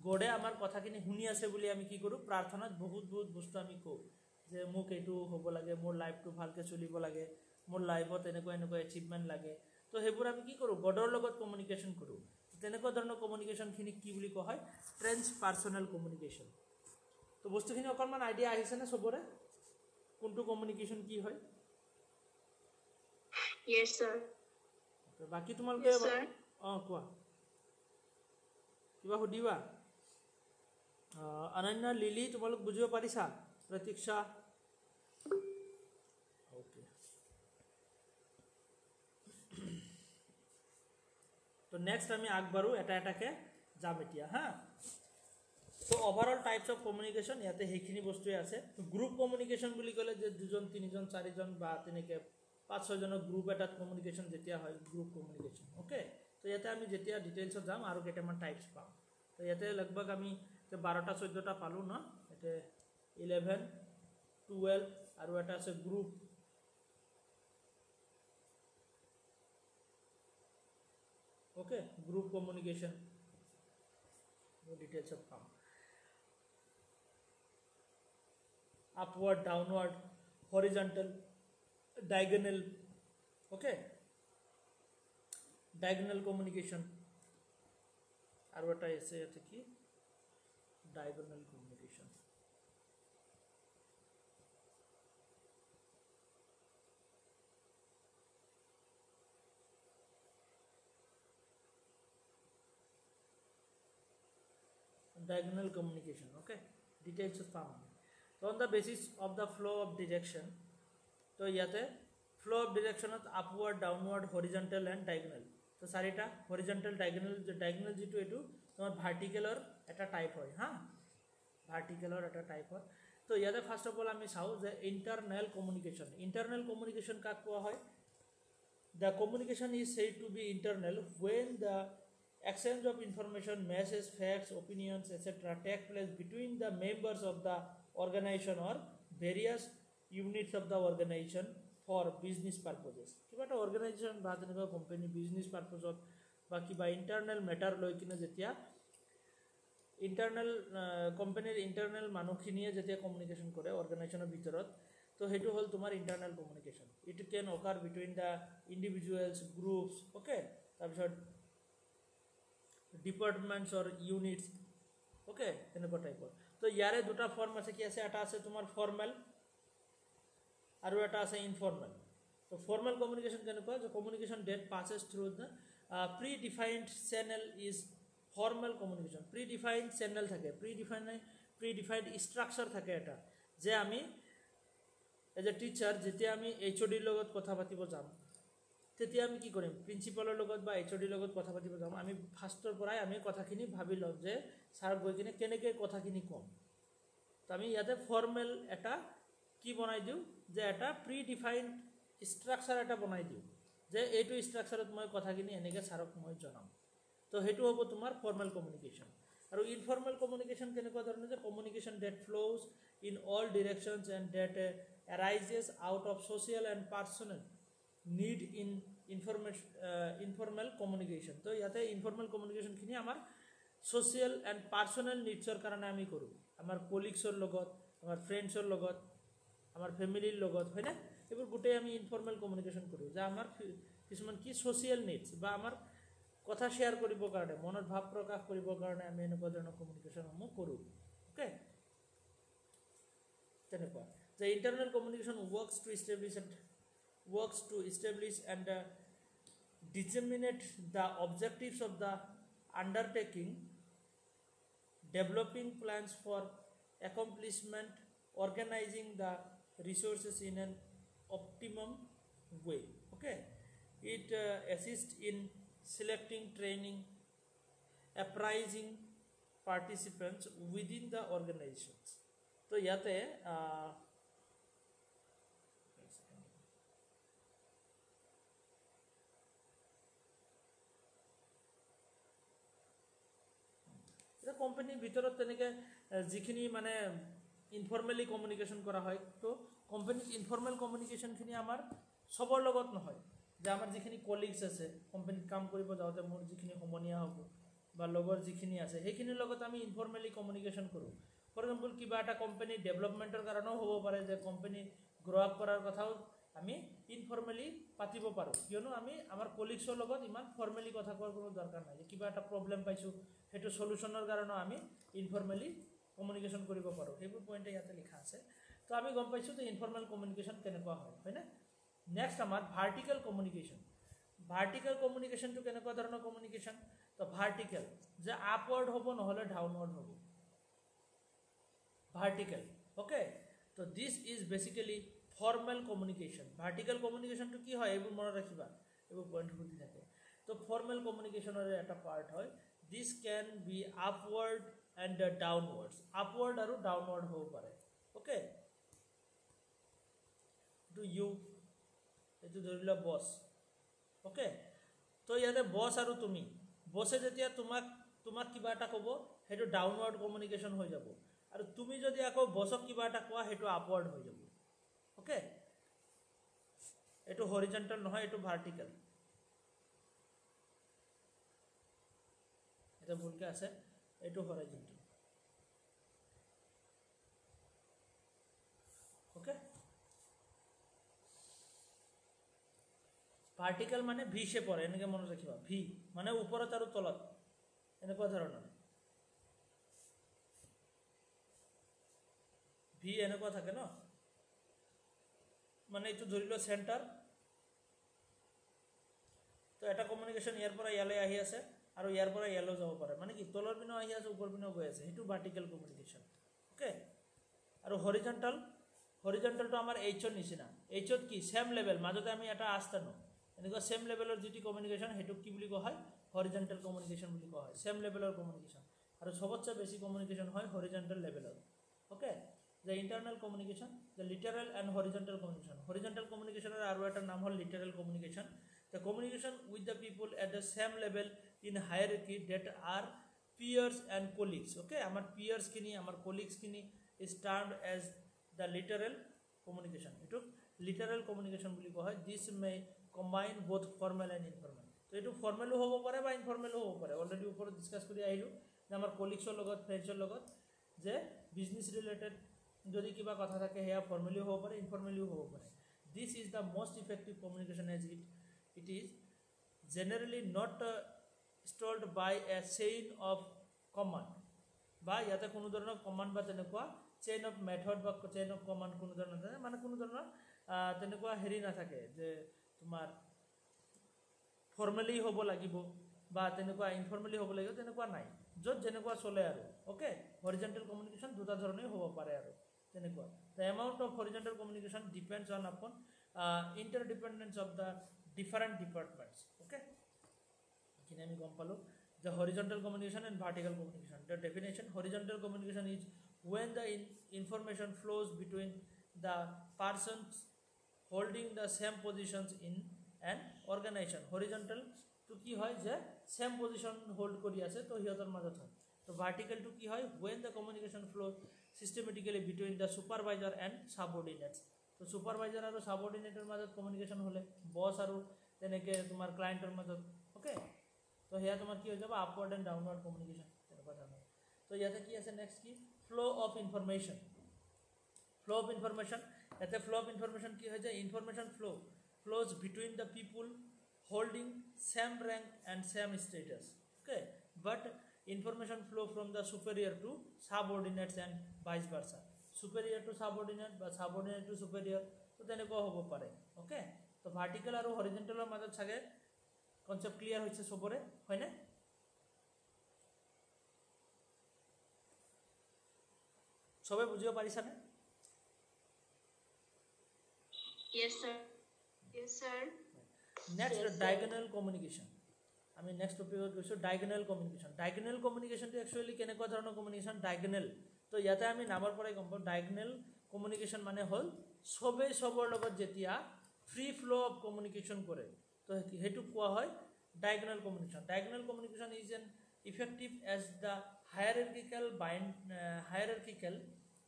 গডে আমাৰ কথাখিনি শুনি আছে বুলি আমি কি কৰোঁ প্ৰাৰ্থনাত বহুত বস্তু আমি কওঁ যে মোক এইটো হ'ব লাগে মোৰ লাইফটো ভালকৈ চলিব লাগে মোৰ লাইফত এনেকুৱা এচিভমেণ্ট লাগে তো সেইবোৰ আমি কি কৰোঁ গডৰ লগত কমিউনিকেশ্যন কৰোঁ তেনেকুৱা ধৰণৰ কমিউনিকেশ্যনখিনিক কি বুলি কোৱা হয় ট্ৰেন্সপাৰ্চনেল কমিউনিকেশ্যন তো বস্তুখিনি অকণমান আইডিয়া আহিছেনে চবৰে কোনটো কমিউনিকেশ্যন কি হয় Yes, sir. বাকী তোমালোকে অঁ কোৱা কিবা সুধিবা অনন্যা লিলি তোমালোক বুজিব পাৰিছা প্ৰতীক্ষা অ'কে তো নেক্সট আমি আগবাঢ়ো এটা এটাকে যাম এতিয়া হা তো অভাৰঅল টাইপছ অফ কমিউনিকেশ্যন ইয়াতে সেইখিনি বস্তুৱে আছে গ্ৰুপ কমিউনিকেশ্যন বুলি ক'লে যে দুজন তিনিজন চাৰিজন বা তেনেকৈ 5-6জনৰ গ্ৰুপ এটাত কমিউনিকেশ্যন যেতিয়া হয় গ্ৰুপ কমিউনিকেশ্যন অ'কে তো ইয়াতে আমি যেতিয়া ডিটেইলছত যাম আৰু কেইটামান টাইপছ পাম তো ইয়াতে লগভগ আমি 12-14টা পালোঁ ন ইয়াতে 11, 12 আৰু এটা আছে গ্ৰুপ অ'কে গ্ৰুপ কমিউনিকেশ্যন ডিটেইলছত পাম upward downward horizontal diagonal okay diagonal communication আৰু এটা আছে ইয়াতে কি diagonal communication okay details of form so on the basis of the flow of direction তো ইয়াতে ফ্লো অফ ডিৰেকশ্যনত upward downward horizontal and diagonal তো চাৰিটা হৰিজণ্টেল ডাইগনেল যিটো এইটো তোমাৰ ভাৰ্টিকেলৰ এটা টাইপ হয় হা ভাৰ্টিকেলৰ এটা টাইপ হয় তো ইয়াতে ফাৰ্ষ্ট অফ অল আমি চাওঁ যে ইণ্টাৰনেল কমিউনিকেশ্যন কাক কোৱা হয় the communication is said to be internal when the exchange of information messages facts opinions etc take place between the members of the organization or various units of the organization for business purposes কিবা এটা organisation বা তেনেকুৱা company business পাৰ্পজত বা কিবা internal matter লৈ কিনে যেতিয়া internal কোম্পানীৰ ইণ্টাৰনেল মানুহখিনিয়ে যেতিয়া কমিউনিকেশ্যন কৰে অৰ্গেনাইজেশ্যনৰ ভিতৰত তো সেইটো হ'ল তোমাৰ internal communication it can occur between the individuals groups okay তাৰপিছত ডিপাৰ্টমেণ্টছ অৰ ইউনিটছ অ'কে তেনেকুৱা টাইপৰ তো ইয়াৰে দুটা ফৰ্ম আছে কি আছে এটা আছে তোমাৰ ফৰ্মেল আৰু এটা আছে ইনফৰ্মেল তো ফৰ্মেল কমিউনিকেশ্যন কেনেকুৱা যে communication that passes through the pre-defined channel is formal communication pre-defined channel থাকে pre-defined structure থাকে এটা যে আমি এজ এ টিচাৰ যেতিয়া আমি HODৰ লগত কথা পাতিব যাম তেতিয়া আমি কি কৰিম প্ৰিন্সিপালৰ লগত বা HODৰ লগত কথা পাতিব যাম আমি ফাৰ্ষ্টৰ পৰাই আমি কথাখিনি ভাবি লওঁ যে ছাৰ গৈ কিনে কেনেকৈ কথাখিনি ক'ম তো আমি ইয়াতে ফৰ্মেল এটা কি বনাই দিওঁ যে এটা প্ৰি-ডিফাইণ্ড ষ্ট্ৰাকচাৰ এটা বনাই দিওঁ যে এইটো ষ্ট্ৰাকচাৰত মই কথাখিনি এনেকৈ ছাৰক মই জনাম তো সেইটো হ'ব তোমাৰ ফৰ্মেল কমিউনিকেশ্যন আৰু ইনফৰ্মেল কমিউনিকেশ্যন কেনেকুৱা ধৰণৰ যে communication that flows in all directions and that arises out of social and personal need in informal communication তো ইয়াতে ইনফৰ্মেল কমিউনিকেশ্যনখিনি আমাৰ ছ'চিয়েল এণ্ড পাৰ্চনেল নিডছৰ কাৰণে আমি কৰোঁ আমাৰ কলিগছৰ লগত আমাৰ ফ্ৰেণ্ডছৰ লগত আমাৰ ফেমিলিৰ লগত হয়নে এইবোৰ গোটেই আমি ইনফৰ্মেল কমিউনিকেশ্যন কৰোঁ যে আমাৰ কিছুমান কি ছ'চিয়েল নিডছ বা আমাৰ কথা শ্বেয়াৰ কৰিবৰ কাৰণে মনৰ ভাৱ প্ৰকাশ কৰিবৰ কাৰণে আমি এনেকুৱা ধৰণৰ কমিউনিকেশ্যনসমূহ কৰোঁ অ'কে তেনেকুৱা যে internal communication works to establish and disseminate the objectives of the undertaking, developing plans for accomplishment, organizing the resources in an optimum way. Okay, it assists in selecting, training, apprising participants within the organizations. So yate কোম্পানীৰ ভিতৰত তেনেকৈ যিখিনি মানে ইনফৰ্মেলি communication কৰা হয় তো কোম্পানীত informal কমিউনিকেশ্যনখিনি আমাৰ চবৰ লগত নহয় যে আমাৰ যিখিনি কলিগছ আছে কোম্পানীত কাম কৰিব যাওঁতে মোৰ যিখিনি সমনীয়া হ'ব বা লগৰ যিখিনি আছে সেইখিনিৰ লগত আমি ইনফৰ্মেলি কমিউনিকেশ্যন কৰোঁ ফৰ এক্সাম্পল কিবা এটা কোম্পানী ডেভেলপমেণ্টৰ কাৰণেও হ'ব পাৰে যে কোম্পানী গ্ৰ' আপ কৰাৰ কথাও আমি ইনফৰ্মেলি পাতিব পাৰোঁ কিয়নো আমি আমাৰ কলিগছৰ লগত ইমান ফৰ্মেলি কথা কোৱাৰ কোনো দৰকাৰ নাই যে কিবা এটা প্ৰব্লেম পাইছোঁ সেইটো সলিউশ্যনৰ কাৰণেও আমি ইনফৰ্মেলি কমিউনিকেশ্যন কৰিব পাৰোঁ সেইবোৰ পইণ্টে ইয়াতে লিখা আছে তো আমি গম পাইছোঁ যে ইনফৰ্মেল কমিউনিকেশ্যন কেনেকুৱা হয়নে নেক্সট আমাৰ ভাৰ্টিকেল কমিউনিকেশ্যনটো কেনেকুৱা ধৰণৰ কমিউনিকেশ্যন তো ভাৰ্টিকেল যে আপৱাৰ্ড হ'ব নহ'লে ডাউনৱাৰ্ড হ'ব ভাৰ্টিকেল অ'কে তো this is basically formal communication vertical কমিউনিকেশ্যনটো কি হয় এইবোৰ মনত ৰাখিবা এইবোৰ পইণ্ট সুধি থাকে তো ফৰ্মেল কমিউনিকেশ্যনৰে এটা পাৰ্ট হয় this can be upward and downwards upward আৰু ডাউনৱাৰ্ড হ'ব পাৰে অ'কে এইটো ইউ এইটো ধৰি লোৱা বছ অ'কে তো ইয়াতে বছ আৰু তুমি বছে যেতিয়া তোমাক কিবা এটা ক'ব সেইটো ডাউনৱাৰ্ড কমিউনিকেশ্যন হৈ যাব আৰু তুমি যদি আকৌ বছক কিবা এটা কোৱা সেইটো আপৱাৰ্ড হৈ যাব অ'কে এইটো হৰিজণ্টেল নহয় এইটো ভাৰ্টিকেল এটা ভুলকৈ আছে এইটো হৰিজণ্টেল অ'কে ভাৰ্টিকেল মানে ভি শ্বেপৰ এনেকৈ মনত ৰাখিবা ভি মানে ওপৰত আৰু তলত এনেকুৱা ধৰণৰ ভি এনেকুৱা থাকে ন মানে এইটো ধৰি লোৱা চেণ্টাৰ তো এটা কমিউনিকেশ্যন ইয়াৰ পৰা ইয়ালৈ আহি আছে আৰু ইয়াৰ পৰা ইয়ালৈ যাব পাৰে মানে কি তলৰ পিনেও আহি আছে ওপৰ পিনেও গৈ আছে সেইটো ভাৰ্টিকেল কমিউনিকেশ্যন অ'কে আৰু হৰিজণ্টেলটো আমাৰ এইচৰ নিচিনা এইচত কি ছেম লেভেল মাজতে আমি এটা আস্থানো এনেকুৱা ছেম লেভেলৰ যিটো কমিউনিকেশ্যন সেইটোক কি বুলি কোৱা হয় হৰিজণ্টেল কমিউনিকেশ্যন বুলি কোৱা হয় ছেম লেভেলৰ কমিউনিকেশ্যন আৰু চবতছে বেছি কমিউনিকেশ্যন হয় হৰিজণ্টেল লেভেলৰ okay the internal communication the literal and horizontal communication আৰু এটা নাম হ'ল literal communication the communication with the people at the same level in hierarchy that are peers and colleagues okay আমাৰ peers খিনি আমাৰ colleagues খিনি is termed as the literal communication এটো literal communication বুলি কোৱা হয় this may combine both formal and informal তো এটো ফৰ্মেলো হ'ব পাৰে বা ইনফৰ্মেলো হ'ব পাৰে অলৰেডি ওপৰত ডিসকাস কৰি আহিলো যে আমাৰ কলিগছৰ লগত ফ্ৰেণ্ডছৰ লগত যে বিজনেছ ৰিলেটেড যদি কিবা কথা থাকে সেয়া ফৰ্মেলিও হ'ব পাৰে ইনফৰ্মেলিও হ'ব পাৰে this is the most effective communication as it is generally not stored by a chain of command বা ইয়াতে কোনো ধৰণৰ কমান্ড বা তেনেকুৱা চেইন অফ মেথড বা চেইন অফ কমান্ড কোনো ধৰণৰ মানে কোনো ধৰণৰ তেনেকুৱা হেৰি নাথাকে যে তোমাৰ ফৰ্মেলি হ'ব লাগিব বা তেনেকুৱা ইনফৰ্মেলি হ'ব লাগিব তেনেকুৱা নাই য'ত যেনেকুৱা চলে আৰু ওকে হৰিজন্টেল কমিউনিকেশ্যন দুটা ধৰণে হ'ব পাৰে আৰু তেনেকুৱা the amount of horizontal communication depends on upon interdependence of the different departments okay এখানে আমি গম পালো the horizontal communication and vertical communication the definition horizontal communication is when the information flows between the persons holding the same positions in an organization horizontal to ki hoy je same position hold kori ase to hiyotor majot hoy to vertical to ki hoy when the communication flows systematically between the supervisor and subordinates to supervisor aru subordinate er majot communication hole boss aru teneke tumar client er majot okay তো হেয়া তোমার কি হয়ে যাবে upward and downward communication এর কথা না তো ইয়াতে কি আছে নেক্সট কি ফ্লো অফ ইনফরমেশন এতে ফ্লো অফ ইনফরমেশন কি হয়ে যায় information flows between the people holding same rank and same status okay but information flow from the superior to subordinates and vice versa superior to subordinate বা subordinate to superior তো তেনেকুৱা হ'ব পাৰে okay তো ভাৰ্টিক্যাল আৰু হৰিজন্টেলৰ মাজত থাকে কনসেপ্ট ক্লিয়ার হইছে সবরে হয় না সবে বুঝিও পারিছা না yes sir next diagonal communication আমি নেক্সট টপিকত গৈছো ডায়াগোনাল কমিউনিকেশনটো একচুয়ালি কেনেকুৱা ধৰণৰ কমিউনিকেশন ডায়াগোনাল তো ইয়াতে আমি নামৰ পৰাই গম পাওঁ ডায়াগোনাল কমিউনিকেশন মানে হল সবে সবৰ লগত যেতিয়া ফ্ৰী ফ্লো অফ কমিউনিকেশন কৰে তো হেতু কোৱা হয় diagonal communication is an effective as the hierarchical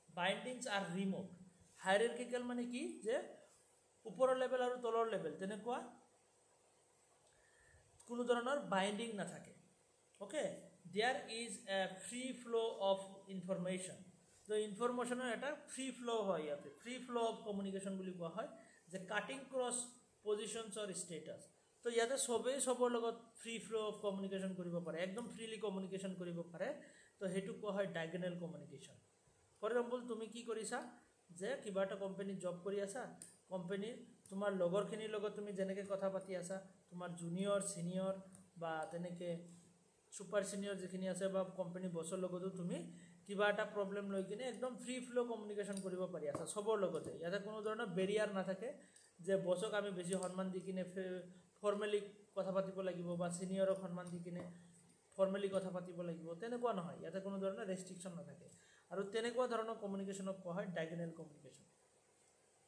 bindings are removed hierarchical মানে কি যে উপৰৰ লেভেল আৰু তলৰ লেভেল তেনেকুৱা কোনো ধৰণৰ বাইন্ডিং না থাকে okay there is a free flow of information তো ইনফৰমেশনৰ এটা ফ্ৰী ফ্লো হয় ইয়াতে ফ্ৰী ফ্লো অফ কমিউনিকেশন বুলি কোৱা হয় যে কাটিং ক্ৰছ পজিশনছ অৰ ষ্টেটাছ তো ইয়াতে সবে সবৰ লগত ফ্ৰী ফ্লো অফ কমিউনিকেশন কৰিব পাৰে একদম ফ্ৰীলি কমিউনিকেশন কৰিব পাৰে তো হেতু কোৱা হয় ডায়াগোনাল কমিউনিকেশন ফৰ এক্সাম্পল তুমি কি কৰিছা যে কিবা এটা কোম্পানী জব কৰি আছা কোম্পানীৰ তোমাৰ লগৰখিনিৰ লগত তুমি যেনেকৈ কথা পাতি আছা তোমাৰ জুনিয়ৰ সিনিয়ৰ বা তেনেকৈ সুপাৰ সিনিয়ৰ যিখিনি আছে বা কোম্পানী বছৰ লগতো তুমি কিবা এটা প্ৰবলেম লৈ কিনে একদম ফ্ৰী ফ্লো কমিউনিকেশন কৰিব পাৰি আছা সবৰ লগতে ইয়াতে কোনো ধৰণৰ বেৰিয়াৰ নাথাকে যে বছক আমি বেছি সন্মান দি কিনে ফৰ্মেলি কথা পাতিব লাগিব বা সিনিয়ৰক সন্মান দি কিনে ফৰ্মেলি কথা পাতিব লাগিব তেনেকুৱা নহয় ইয়াতে কোনো ধৰণৰ ৰেষ্ট্ৰিকশন নাথাকে আৰু তেনেকুৱা ধৰণৰ কমিউনিকেশনক কোৱা হয় ডায়াগোনাল কমিউনিকেশন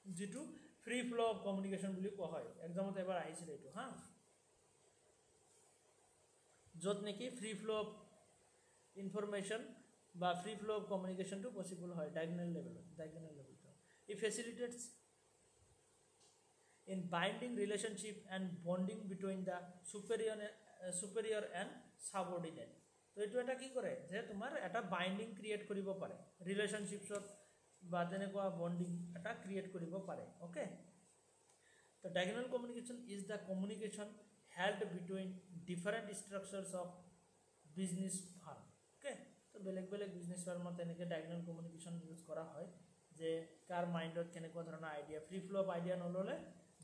যেটো ফ্ৰী ফ্লো অফ কমিউনিকেশন বুলি কোৱা হয় এক্সামত এবাৰ আহিছিল এটো হা যত নেকি ফ্ৰী ফ্লো অফ ইনফৰমেশন বা free flow of communication to possible হয় diagonal level it facilitates in binding relationship and bonding between the superior and subordinate তো এটো এটা কি কৰে যে তোমাৰ এটা বাইন্ডিং ক্ৰিয়েট কৰিব পাৰে ৰিলেশনশিপছত বা তেনেকুৱা বন্ডিং এটা ক্ৰিয়েট কৰিব পাৰে ওকে তো diagonal communication is the communication held between different structures of business firm okay তো বেলেগ বিজনেস ফার্মত এনেকে ডায়াগোনাল কমিউনিকেশন ইউজ কৰা হয় যে কাৰ মাইন্ডত কেনেকুৱা ধৰণৰ idea free flow of idea নললে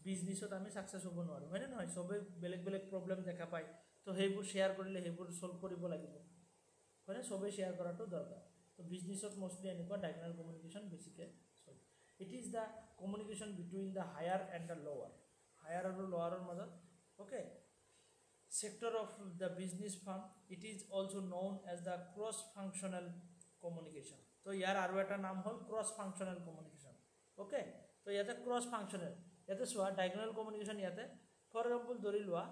বিজনেছত আমি সাকসেস হ'ব নোৱাৰো হয় না নহয় সবে বেলেগ প্ৰবলেম দেখা পায় তো হেইবোৰ শেয়াৰ কৰিলে হেইবোৰ সলভ কৰিব লাগিব হয় না সবে শেয়াৰ কৰাটো দৰকাৰ তো বিজনেছত মোস্টলি এনেকুৱা ডায়াগোনাল কমিউনিকেশন বেছিকে চলে it is the communication between the higher and the লোৱাৰ হায়াৰ আৰু লোৱাৰৰ মাজত okay sector of the business firm it is also known as the cross functional communication তো ইয়াৰ আৰু এটা নাম হল cross functional communication okay তো ইয়াতে cross functional ইয়াতে সোয়া diagonal communication ইয়াতে ফৰ এক্সাম্পল ধৰি লোৱা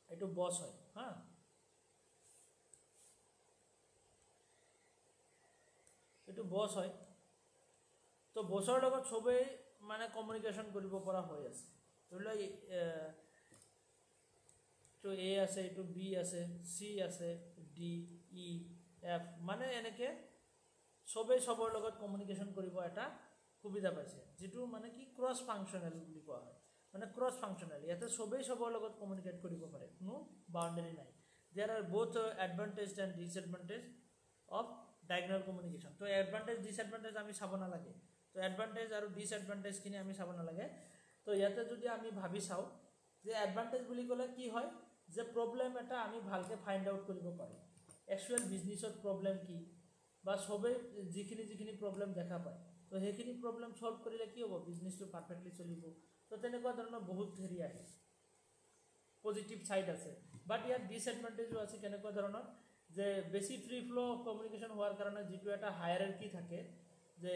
এটো বস হয় হা এটো বস হয় তো বসৰ লগত সবে মানে কমিউনিকেশন কৰিব পৰা হৈ আছে ধৰি লোৱা তো এ আছে এটো বি আছে সি আছে ডি ই এফ মানে এনেকে সবে সবৰ লগত কমিউনিকেশন কৰিব এটা সুবিধা পাইছে যেটো মানে কি ক্ৰস ফাংশনাল বুলি কোৱা হয় মানে ক্ৰস ফাংশনাল ইয়াতে সবে সবৰ লগত কমিউনিকেট কৰিব পাৰে কোনো বাউন্ডাৰি নাই there are both advantage and disadvantage of diagonal communication. তো advantage disadvantage আমি চাব নালাগে, তো advantage আৰু disadvantage খিনি আমি চাব নালাগে। তো ইয়াতে যদি আমি ভাবি চাওঁ যে advantage বুলি ক'লে কি হয় যে প্ৰবলেম এটা আমি ভালকে ফাইণ্ড আউট কৰিব পাৰোঁ, একচুৱেল বিজনেছত প্ৰবলেম কি বা সবেই যিখিনি প্ৰবলেম দেখা পায়, তো সেইখিনি প্ৰবলেম সলভ কৰিলে কি হ'ব, বিজনেছটো পাৰফেক্টলি চলিব। তো তেনেকুৱা ধৰণৰ বহুত হেৰি আহে, পজিটিভ ছাইড আছে। বাট ইয়াৰ ডিসএডভান্টেজো আছে, কেনেকুৱা ধৰণৰ যে বেছি ফ্ৰী ফ্ল' অফ কমিউনিকেশ্যন হোৱাৰ কাৰণে যিটো এটা হায়াৰাৰ্কি থাকে, যে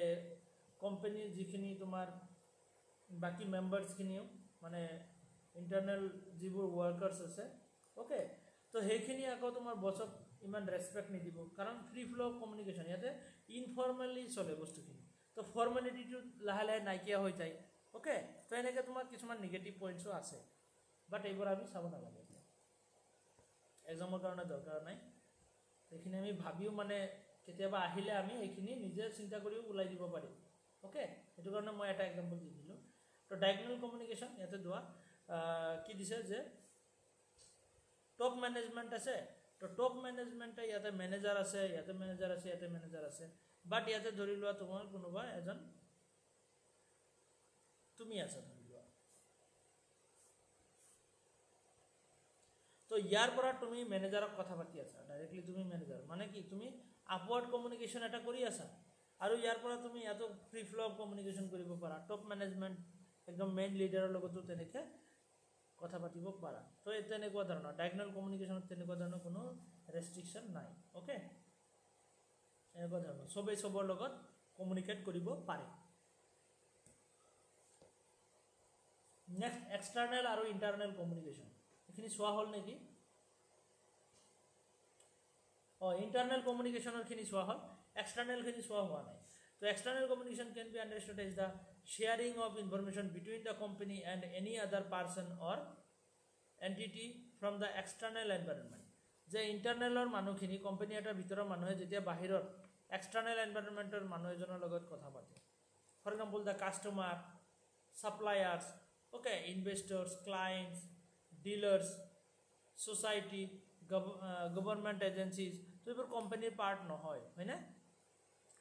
কোম্পানীৰ যিখিনি তোমাৰ বাকী মেম্বাৰ্ছখিনিও মানে ইণ্টাৰনেল যিবোৰ ৱৰ্কাৰ্ছ আছে, অ'কে, তো সেইখিনি আকৌ তোমাৰ বছক ইমান ৰেচপেক্ট নিদিব, কাৰণ ফ্ৰী ফ্ল' অফ কমিউনিকেশ্যন ইয়াতে ইনফৰ্মেলি চলে বস্তুখিনি, তো ফৰ্মেলিটিটো লাহে লাহে নাইকিয়া হৈ যায়। অ'কে, তো এনেকৈ তোমাৰ কিছুমান নিগেটিভ পইণ্টছো আছে, বাট এইবোৰ আমি চাব নালাগে, এক্সামৰ কাৰণে দৰকাৰ নাই। সেইখিনি আমি ভাবিও মানে কেতিয়াবা আহিলে আমি সেইখিনি নিজে চিন্তা কৰিও ওলাই দিব পাৰিম। অ'কে, সেইটো কাৰণে মই এটা এক্সাম্পল দি দিলোঁ। তো ডায়াগনেল কমিউনিকেশ্যন ইয়াতে দোৱা কি দিছে যে টপ মেনেজমেণ্ট আছে, তো টপ মেনেজমেণ্টে ইয়াতে মেনেজাৰ আছে, ইয়াতে মেনেজাৰ আছে, ইয়াতে মেনেজাৰ আছে, বাট ইয়াতে ধৰি লোৱা তোমাৰ কোনোবা এজন তুমি আছা ধৰি লোৱা, তো ইয়াৰ পৰা তুমি মেনেজাৰক কথা পাতি আছা, ডাইৰেক্টলি তুমি মেনেজাৰ মানে কি তুমি আপৱাৰ্ড কমিউনিকেশ্যন এটা কৰি আছা, আৰু ইয়াৰ পৰা তুমি ইয়াতো ফ্ৰী ফ্ল' অফ কমিউনিকেশ্যন কৰিব পাৰা, টপ মেনেজমেণ্ট একদম মেইন লিডাৰৰ লগতো তেনেকৈ কথা পাতিব পাৰা। তো এই তেনেকুৱা ধৰণৰ ডায়াগনেল কমিউনিকেশ্যনত তেনেকুৱা ধৰণৰ কোনো ৰেষ্ট্ৰিকশ্যন নাই। অ'কে, এনেকুৱা ধৰণৰ চবেই চবৰ লগত কমিউনিকেট কৰিব পাৰে। নেক্সট এক্সটাৰ্নেল আৰু ইণ্টাৰনেল কমিউনিকেশ্যন, এইখিনি চোৱা হ'ল নেকি? ইণ্টাৰনেল কমিউনিকেশ্যনৰখিনি চোৱা হ'ল, এক্সটাৰ্নেলখিনি চোৱা হোৱা নাই। তো external communication can be understood as the sharing of information between the company and any other person or entity from the external environment. যে ইণ্টাৰনেলৰ মানুহখিনি, কোম্পানী এটাৰ ভিতৰৰ মানুহে যেতিয়া বাহিৰৰ এক্সটাৰ্নেল এনভাইৰনমেণ্টৰ মানুহ এজনৰ লগত কথা পাতে, for example the customer, suppliers, okay, investors, clients, dealers, society, government agencies, তো এইবোৰ কোম্পানীৰ পাৰ্ট নহয়, হয়নে?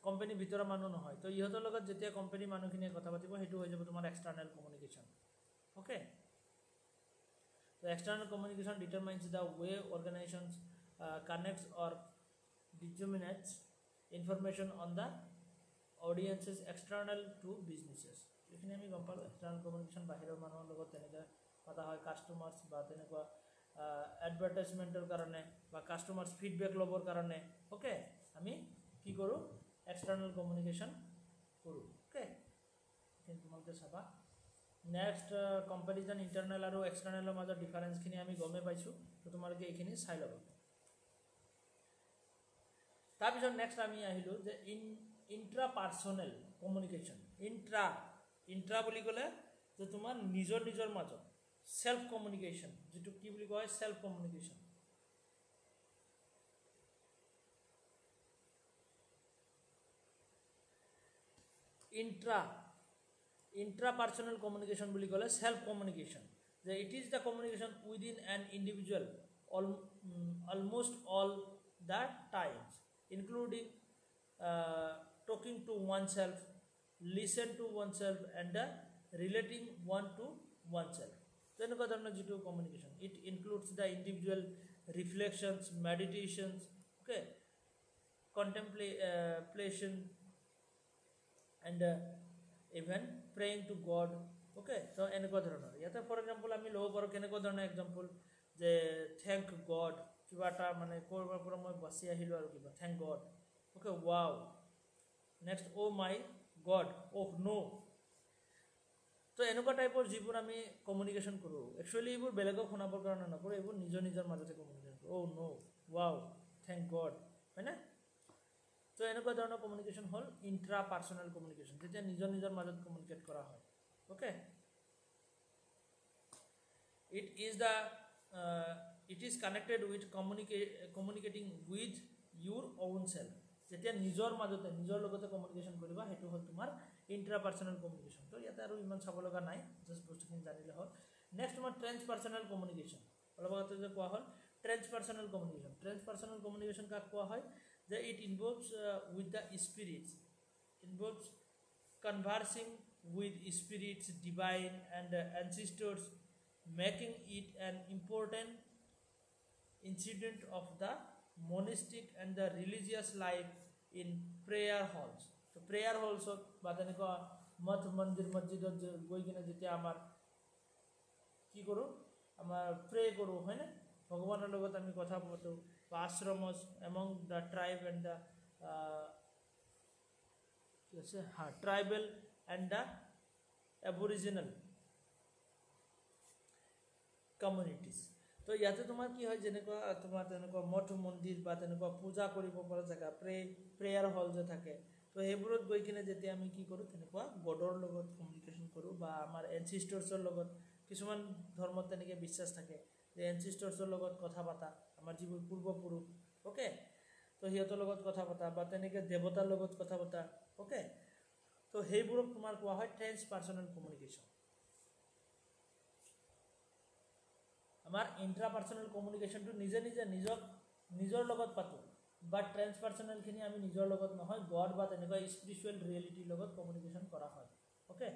কোম্পানীৰ ভিতৰৰ মানুহ নহয়, তো ইহঁতৰ লগত যেতিয়া কোম্পানীৰ মানুহখিনিয়ে কথা পাতিব সেইটো হৈ যাব তোমাৰ এক্সটাৰ্নেল কমিউনিকেশ্যন। অ'কে, তো external communication determines the way organisations connects or disseminates information on the audiences external to businesses. এইখিনি আমি গম পালোঁ, এক্সটাৰ্নেল কমিউনিকেশ্যন বাহিৰৰ মানুহৰ লগত তেনেকৈ পতা হয়, কাষ্টমাৰ্ছ বা তেনেকুৱা এডভাৰটাইজমেণ্টৰ কাৰণে বা কাষ্টমাৰ্ছ ফিডবেক ল'বৰ কাৰণে। অ'কে, আমি কি কৰোঁ, এক্সটাৰ্নেল কমিউনিকেশ্যন কৰোঁ। অ'কে, এইখিনি তোমালোকে চাবা। নেক্সট কম্পেৰিজন ইণ্টাৰনেল আৰু এক্সটাৰ্নেলৰ মাজত ডিফাৰেঞ্চখিনি আমি গমেই পাইছোঁ, তো তোমালোকে এইখিনি চাই ল'বা। তাৰপিছত নেক্সট আমি আহিলোঁ যে ইণ্ট্ৰা পাৰ্চনেল কমিউনিকেশ্যন। ইণ্ট্ৰা বুলি ক'লে যে তোমাৰ নিজৰ নিজৰ মাজত সেলফ কমিউনিকেশ্যন, যেটো কি বুলি কয় self communication. Intra personal communication বুলি ক'লে সেলফ কমিউনিকেশ্যন, যে it is the communication within N individual almost all the times, including talking to oneself, listen to oneself and relating one to oneself. তেনেকুৱা ধৰণৰ যিটো communication, it includes the individual reflections, meditations, okay, contemplation and even praying to god. Okay, তো এনেকুৱা ধৰণৰ ইয়াতে for example আমি ল'ব পাৰোঁ, কেনেকুৱা ধৰণৰ এক্সাম্পল যে থেংক গড, কিবা এটা মানে ক'ৰবাৰ পৰা মই বাচি আহিলোঁ আৰু কিবা, thank god. Okay, wow. Next, oh' my god, oh no. তো এনেকুৱা টাইপৰ যিবোৰ আমি কমিউনিকেশ্যন কৰোঁ, একচুৱেলি এইবোৰ বেলেগক শুনাবৰ কাৰণে নকৰোঁ, এইবোৰ নিজৰ নিজৰ মাজতে কমিউনিকেশ্যন কৰোঁ। অ' নো, ৱাও, থেংক গড, হয়নে? তো এনেকুৱা ধৰণৰ কমিউনিকেশ্যন হ'ল ইণ্ট্ৰা পাৰ্চনেল কমিউনিকেশ্যন, যেতিয়া নিজৰ নিজৰ মাজত কমিউনিকেট কৰা হয়। Okay, it is connected with communicating with Euro own self. যেতিয়া নিজৰ মাজতে নিজৰ লগতে কমিউনিকেশ্যন কৰিবা, সেইটো হ'ল তোমাৰ ইণ্ট্ৰা পাৰ্চনেল কমিউনিকেশ্যন। তো ইয়াতে আৰু ইমান চাব লগা নাই, জাষ্ট বস্তুখিনি জানিলে হ'ল। নেক্সট তোমাৰ ট্ৰেন্স পাৰ্চনেল কমিউনিকেশ্যন, অলপ আগতে যে কোৱা হ'ল ট্ৰেন্সপাৰ্চনেল কমিউনিকেশ্যন। ট্ৰেন্সপাৰ্চনেল কমিউনিকেশ্যন কাক কোৱা হয়? যে it ইনভলভছ with the Spirits, ইনভলভছ conversing with spirits, divine and ancestors, making it an important incident of the monastic and the religious life in prayer halls. তো প্ৰেয়াৰ হলছত বা তেনেকুৱা মঠ মন্দিৰ মছজিদত গৈ কিনে যেতিয়া আমাৰ কি কৰোঁ, আমাৰ প্ৰে কৰোঁ, হয়নে, ভগৱানৰ লগত আমি কথা পাতোঁ, বা ashrams among the tribe and the tribal and the aboriginal communities. তো ইয়াতে তোমাৰ কি হয়, যেনেকুৱা তোমাৰ তেনেকুৱা মঠ মন্দিৰ বা তেনেকুৱা পূজা কৰিব পৰা জেগা, প্ৰেয়াৰ হল যে থাকে, তো সেইবোৰত গৈ কিনে যেতিয়া আমি কি কৰোঁ, তেনেকুৱা গডৰ লগত কমিউনিকেশ্যন কৰোঁ, বা আমাৰ এনচিষ্টাৰ্ছৰ লগত, কিছুমান ধৰ্মত তেনেকৈ বিশ্বাস থাকে যে এনচিষ্টাৰ্ছৰ লগত কথা পতা, আমাৰ যিবোৰ পূৰ্বপুৰুষ, অ'কে, তো সিহঁতৰ লগত কথা পতা বা তেনেকৈ দেৱতাৰ লগত কথা পতা, অ'কে, তো সেইবোৰক তোমাৰ কোৱা হয় ট্ৰেন্সপাৰ্চনেল কমিউনিকেশ্যন। আমাৰ ইণ্ট্ৰাপাৰ্চনেল কমিউনিকেশ্যনটো নিজে নিজে নিজৰ লগত পাতোঁ, বাট ট্ৰেন্সপাৰ্চনেলখিনি আমি নিজৰ লগত নহয়, গড বা তেনেকুৱা স্পিৰিচুৱেল ৰিয়েলিটিৰ লগত কমিউনিকেশ্যন কৰা হয়, অ'কে।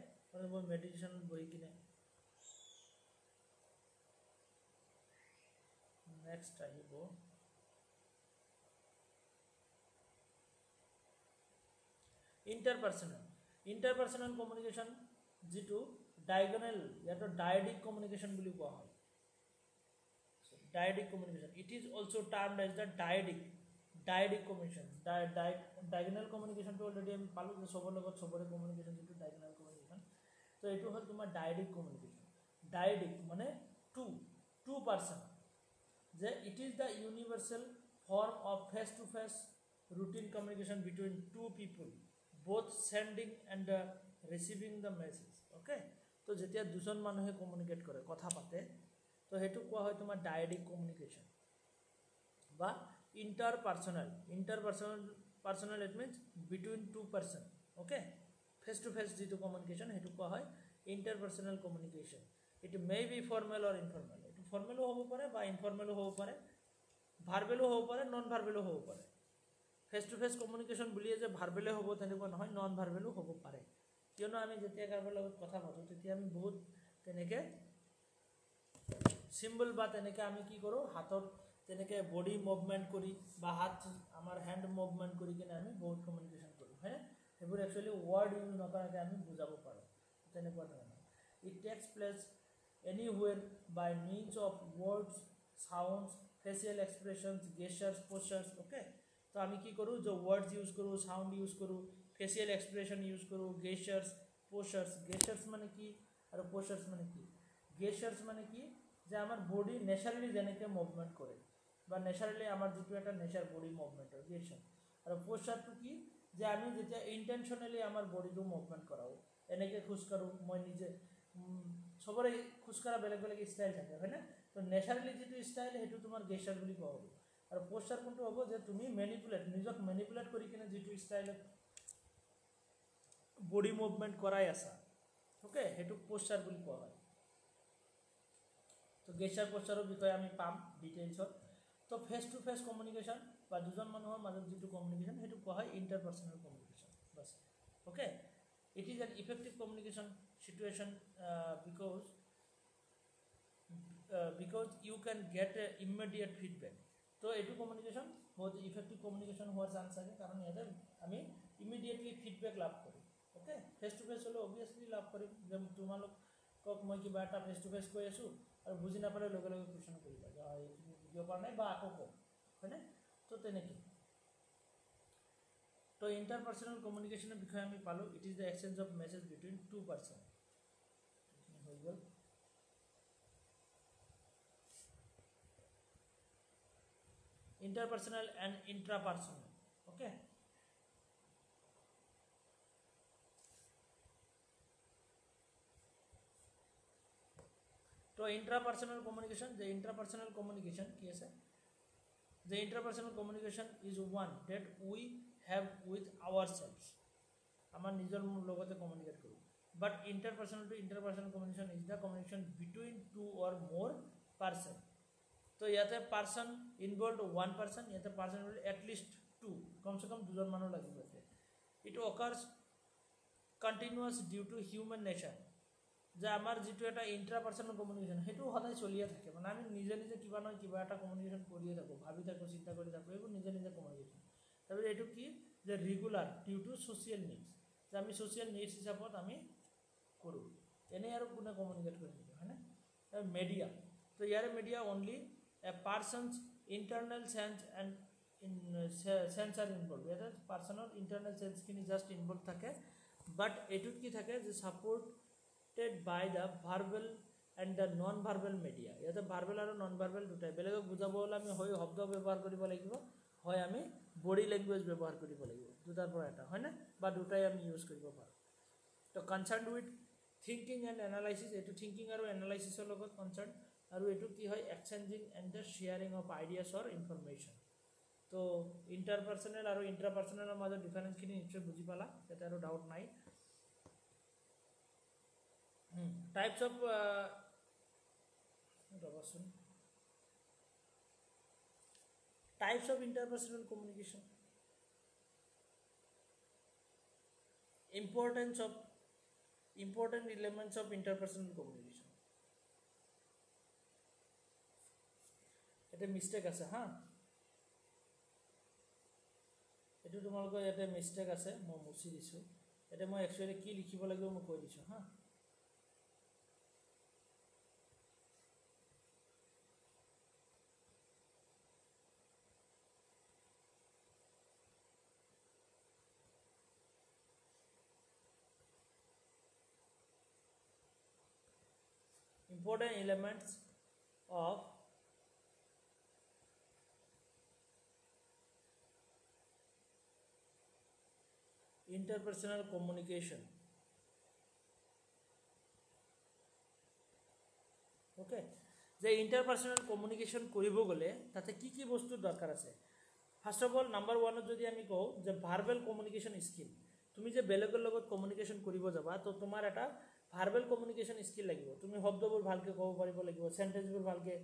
মই মেডিটেশ্যনত বহি কিনে নেক্সট আহিব ইণ্টাৰপাৰ্চনেল কমিউনিকেশ্যন, যিটো ডায়গনেল, ইয়াতো ডায়েডিক কমিউনিকেশ্যন বুলি কোৱা হয়। Dyadic communication, it is also termed as the dyadic communication. Diagonal communication to already আমি পালো যে সবৰ লগত সবৰে কমিউনিকেশ্যন, যিটো ডায়গনেল কমিউনিকেশ্যন, তো এইটো হ'ল তোমাৰ ডায়েডিক কমিউনিকেশ্যন। ডায়েডিক মানে টু পাৰ্চন, যে it is the universal form of face to face routine communication between two people, both sending and receiving the message, okay. তো যেতিয়া দুজন মানুহে কমিউনিকেট কৰে, কথা পাতে, তো সেইটো কোৱা হয় তোমাৰ ডায়েডিক কমিউনিকেশ্যন বা interpersonal it means between two person, okay. Face to face যিটো কমিউনিকেশ্যন, সেইটো কোৱা হয় interpersonal communication. It may be formal or informal, এইটো ফৰ্মেলো হ'ব পাৰে বা ইনফৰ্মেলো হ'ব পাৰে, ভাৰ্বেলো হ'ব পাৰে, নন ভাৰ্বেলো হ'ব পাৰে। ফেচ টু ফেচ কমিউনিকেশ্যন বুলিয়ে যে ভাৰ্বেলে হ'ব তেনেকুৱা নহয়, নন ভাৰ্বেলো হ'ব পাৰে, কিয়নো আমি যেতিয়া কাৰোবাৰ লগত কথা পাতোঁ তেতিয়া আমি বহুত তেনেকৈ চিম্বল বা তেনেকৈ আমি কি কৰোঁ, হাতত তেনেকৈ বডি মুভমেণ্ট কৰি বা হাত আমাৰ হেণ্ড মুভমেণ্ট কৰি কিনে আমি বহুত কমিউনিকেশ্যন কৰোঁ, হয়নে। সেইবোৰ একচুৱেলি ৱৰ্ড ইউজ নকৰাকৈ আমি বুজাব পাৰোঁ, তেনেকুৱা ধৰণৰ। It takes place anywhere by means of words, sounds, facial expressions, gestures, postures, okay. তো আমি কি কৰোঁ, যে ৱৰ্ডছ ইউজ কৰোঁ, চাউণ্ড ইউজ কৰোঁ, ফেচিয়েল এক্সপ্ৰেছন ইউজ কৰোঁ, গেষ্টাৰ্ছ, প'শ্চাৰ্ছ। গেষ্টাৰ্ছ মানে কি আৰু প'শ্চাৰ্ছ মানে কি? গেষ্টাৰ্ছ মানে কি, যে আমাৰ বডি নেচাৰেলি যেনেকৈ মুভমেণ্ট কৰে, বা নেচাৰেলি আমাৰ যিটো এটা নেচাৰ বডি মুভমেণ্টৰ গেষ্টাৰ। আৰু প'শ্চাৰটো কি, যে আমি যেতিয়া ইণ্টেনশ্যনেলি আমাৰ বডিটো মুভমেণ্ট কৰাওঁ, এনেকৈ খোজকাঢ়োঁ, মই নিজে চবৰে খোজকাঢ়া বেলেগ বেলেগ ষ্টাইল থাকে, হয়নে। তো নেচাৰেলি যিটো ষ্টাইল, সেইটো তোমাৰ গেষ্টাৰ বুলি কোৱা হ'ব। আৰু প'শ্চাৰ কোনটো হ'ব, যে তুমি নিজক মেনিপুলেট কৰি কিনে যিটো ষ্টাইলত বডি মুভমেণ্ট কৰাই আছা, অ'কে, সেইটোক প'শ্চাৰ বুলি কোৱা হয়। তো গেষ্টাৰ প'শ্চাৰৰ বিষয়ে আমি পাম ডিটেইলছত। তো ফেচ টু ফেচ কমিউনিকেশ্যন বা দুজন মানুহৰ মাজত যিটো কমিউনিকেশ্যন, সেইটো কোৱা হয় ইণ্টাৰপাৰ্চনেল কমিউনিকেশ্যন, বাছ, okay. It is an effective communication situation because you can get a immediate feedback. তো এইটো কমিউনিকেশ্যন বহুত ইফেক্টিভ কমিউনিকেশ্যন হোৱাৰ চান্স থাকে, কাৰণ ইয়াতে আমি ইমিডিয়েটলি ফিডবেক লাভ কৰিম, অ'কে। ফেচ টু ফেচ হ'লে অভিয়াছলি লাভ কৰিম, যে তোমালোকক মই কিবা এটা ফেচ টু ফেচ কৈ আছোঁ আৰু বুজি নাপালে লগে লগে কুৱেশ্যন কৰিবা যে এইখিনি বুজিব পৰা নাই বা আকৌ কম, হয়নে। তো তেনেকৈ। তো ইণ্টাৰপাৰ্চনেল কমিউনিকেশ্যনৰ বিষয়ে আমি পালোঁ, it is the exchange of message between two person. এইখিনি হৈ গ'ল। Interpersonal and intrapersonal, okay. তো ইণ্ট্ৰাপাৰ্চনেল কমিউনিকেশ্যন, যে ইণ্ট্ৰাপাৰ্চনেল কমিউনিকেশ্যন কি আছে, যে interpersonal communication is one that we have with our selves, আমাৰ নিজৰ লগতে কমিউনিকেট কৰোঁ। But interpersonal communication is the communication between two or more person. তো ইয়াতে পাৰ্চন ইনভলভ ওৱান পাৰ্চন, ইয়াতে পাৰ্চন ইনভলভ এটলিষ্ট টু, কমচে কম দুজন মানুহ লাগিব ইয়াতে। ইটো occurs continuous due to human nature, যে আমাৰ যিটো এটা ইণ্ট্ৰাপাৰ্চনেল কমিউনিকেশ্যন সেইটো সদায় চলিয়ে থাকে, মানে আমি নিজে নিজে কিবা নহয় কিবা এটা কমিউনিকেশ্যন কৰিয়ে থাকোঁ, ভাবি থাকোঁ, চিন্তা কৰি থাকোঁ, এইবোৰ নিজে নিজে কমিউনিকেশ্যন। তাৰপিছত এইটো কি, যে regular due to social needs, যে আমি ছ'চিয়েল নিডছ হিচাপত আমি কৰোঁ, এনেই আৰু কোনে কমিউনিকেট কৰি থাকে হয়নে। মেডিয়া, তো ইয়াৰে media only a person's internal sense and sense are involve, ইয়াতে পাৰ্চনৰ ইণ্টাৰনেল চেঞ্চখিনি জাষ্ট ইনভলভ থাকে, বাট এইটোত কি থাকে যে supported by the verbal and the non verbal media. ইয়াতে ভাৰ্বেল আৰু নন ভাৰ্বেল দুটাই, বেলেগক বুজাব হ'লে আমি হয় শব্দ ব্যৱহাৰ কৰিব লাগিব, হয় আমি বডি লেংগুৱেজ ব্যৱহাৰ কৰিব লাগিব, দুটাৰ পৰা এটা হয়নে, বা দুটাই আমি ইউজ কৰিব পাৰোঁ। তো concern with thinking and analysis, এইটো থিংকিং আৰু এনালাইচিছৰ লগত কনচাৰ্ণ, আৰু এইটো কি হয় exchanging and the sharing of ideas or information. তো ইণ্টাৰপাৰ্চনেল আৰু ইণ্ট্ৰাপাৰ্চনেলৰ মাজত ডিফাৰেঞ্চখিনি নিশ্চয় বুজি পালা, ইয়াতে আৰু ডাউট নাই। টাইপছ অফ ৰ'বাচোন, types of interpersonal communication, important elements of interpersonal communication. ইয়াতে মিষ্টেক আছে হা, এইটো তোমালোকৰ ইয়াতে মিষ্টেক আছে, মই মুচি দিছোঁ। ইয়াতে মই একচুৱেলি কি লিখিব লাগিব মই কৈ দিছোঁ হা। Important elements of interpersonal communication. Okay, যে ইণ্টাৰপাৰ্চনেল কমিউনিকেশ্যন কৰিব গ'লে তাতে কি কি বস্তু দৰকাৰ আছে। ফাৰ্ষ্ট অফ অল নাম্বাৰ ওৱানত যদি আমি কওঁ যে ভাৰ্বেল কমিউনিকেশ্যন স্কিল, তুমি যে বেলেগৰ লগত কমিউনিকেশ্যন কৰিব যাবা, তো তোমাৰ এটা ভাৰ্বেল কমিউনিকেশ্যন স্কিল লাগিব। তুমি শব্দবোৰ ভালকৈ ক'ব পাৰিব লাগিব, চেণ্টেঞ্চবোৰ ভালকৈ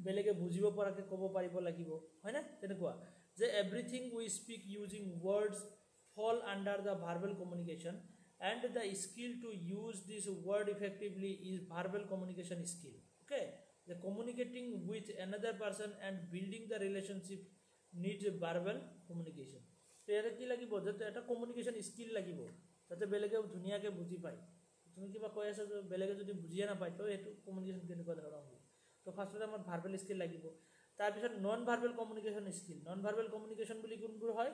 বেলেগে বুজিব পৰাকৈ ক'ব পাৰিব লাগিব হয়নে। তেনেকুৱা যে everything we speak using words fall under the verbal communication and the skill to use this word effectively is verbal communication skill. Okay, যে communicating with another person and building the relationship needs verbal communication. তো ইয়াতে কি লাগিব, যাতে এটা communication skill লাগিব, যাতে বেলেগে ধুনীয়াকৈ বুজি পায়। তুমি কিবা কৈ আছা যে বেলেগে যদি বুজিয়ে নাপায়, তো সেইটো কমিউনিকেশ্যন কেনেকুৱা ধৰণৰ হ'ব। তো ফাৰ্ষ্টতে আমাৰ ভাৰ্বেল স্কিল লাগিব। তাৰপিছত non verbal communication skill. Non verbal communication বুলি কোনবোৰ হয়,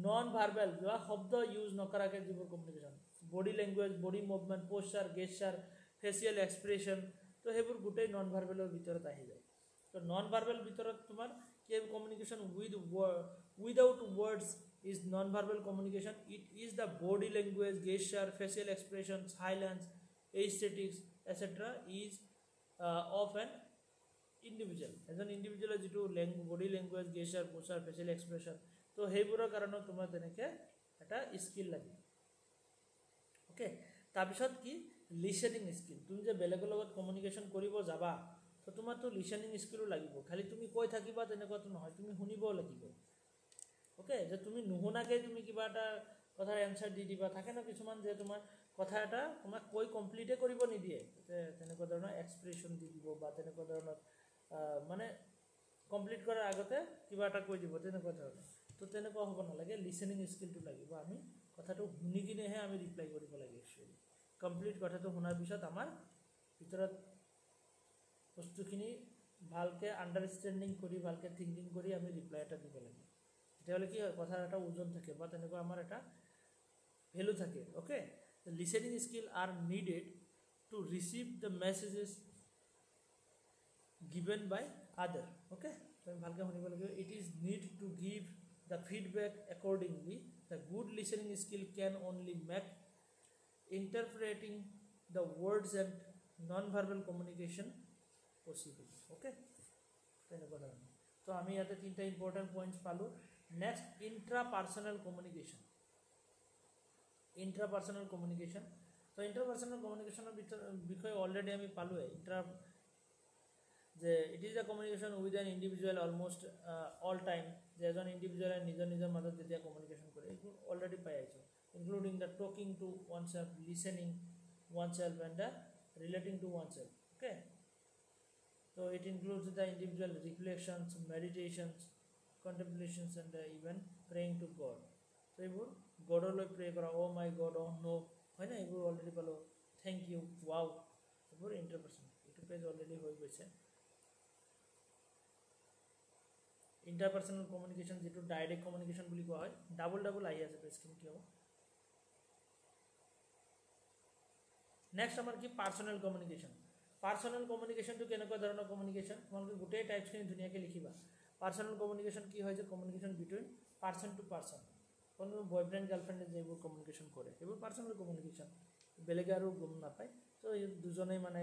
নন ভাৰ্বেল যোৱা শব্দ ইউজ নকৰাকৈ যিবোৰ communication, body language, body movement, posture, gesture, facial expression, তো সেইবোৰ গোটেই নন ভাৰ্বেলৰ ভিতৰত আহি যায়। তো নন ভাৰ্বেল ভিতৰত তোমাৰ কি communication without words is non-verbal communication. It is the body language, gesture, facial expression, silence, aesthetics, etc. is of an individual. As an individual, যিটো body language, gesture, posture, facial expression, তো সেইবোৰৰ কাৰণে তোমাৰ তেনেকৈ এটা স্কিল লাগিব। Okay, তাৰপিছত কি লিচেনিং স্কিল। তুমি যে বেলেগৰ লগত কমিউনিকেশ্যন কৰিব যাবা, তো তোমাৰতো লিচেনিং স্কিলো লাগিব। খালি তুমি কৈ থাকিবা তেনেকুৱাতো নহয়, তুমি শুনিবও লাগিব। অ'কে, যে তুমি নুশুনাকৈ তুমি কিবা এটা কথাৰ এনচাৰ দি দিবা, থাকে ন কিছুমান যে তোমাৰ কথা এটা তোমাক কৈ কমপ্লিটে কৰিব নিদিয়ে, তেনেকুৱা ধৰণৰ এক্সপ্ৰেশ্যন দি দিব বা তেনেকুৱা ধৰণৰ মানে কমপ্লিট কৰাৰ আগতে কিবা এটা কৈ দিব, তেনেকুৱা ধৰণৰ। তো তেনেকুৱা হ'ব নালাগে, লিচেনিং স্কিলটো লাগিব। আমি কথাটো শুনি কিনেহে আমি ৰিপ্লাই কৰিব লাগে। একচুৱেলি কমপ্লিট কথাটো শুনাৰ পিছত আমাৰ ভিতৰত বস্তুখিনি ভালকৈ আণ্ডাৰষ্টেণ্ডিং কৰি, ভালকৈ থিংকিং কৰি আমি ৰিপ্লাই এটা দিব লাগে। তেতিয়াহ'লে কি হয়, কথাৰ এটা ওজন থাকে বা তেনেকুৱা আমাৰ এটা ভেলু থাকে। Okay, listening skill are needed to receive the messages given by other. Okay, আমি ভালকৈ শুনিব লাগিব। It is need to give the feedback accordingly. The good listening skill can only make interpreting the words and non verbal communication possible. Okay, তেনেকুৱা ধৰণৰ। তো আমি ইয়াতে তিনিটা ইম্পৰ্টেণ্ট পইণ্টছ পালোঁ। Next, intrapersonal communication. Intrapersonal communication, তো interpersonal কমিউনিকেশ্যনৰ বিষয়ে অলৰেডি আমি পালোঁৱে। যে ইট ইজ আ communication with an individual almost all time, যে এজন ইণ্ডিভিজুৱেলে নিজৰ মাজত যেতিয়া কমিউনিকেশ্যন কৰে, এইবোৰ অলৰেডি পাই আহিছোঁ, including the talking to oneself, listening oneself and the relating to oneself. Okay, so it includes the individual reflections, meditations, contemplations and even praying to God. So এইবোৰ গডলৈ pray কৰা, অ' my god, অ' নো, হয় না, এইবোৰ already পালোঁ, thank U, wow, এইবোৰ interpersonal. এইটো page already হৈ গৈছে। ইণ্টাৰপাৰ্চনেল কমিউনিকেশ্যন, যিটো ডাইৰেক্ট কমিউনিকেশ্যন বুলি কোৱা হয়, ডাবল আহি আছে পেজখিনি কিয়। নেক্সট আমাৰ কি পাৰ্চনেল কমিউনিকেশ্যন। পাৰ্চনেল কমিউনিকেশ্যনটো কেনেকুৱা ধৰণৰ কমিউনিকেশ্যন, তোমালোকে গোটেই টাইপছখিনি ধুনীয়াকৈ লিখিবা। পাৰ্চনেল কমিউনিকেশ্যন কি হয়, যে communication between person to person, কোনো বয়ফ্ৰেণ্ড গাৰ্লফ্ৰেণ্ডে যিবোৰ কমিউনিকেশ্যন কৰে সেইবোৰ পাৰ্চনেল কমিউনিকেশ্যন, বেলেগে আৰু গম নাপায়। ত' এই দুজনেই মানে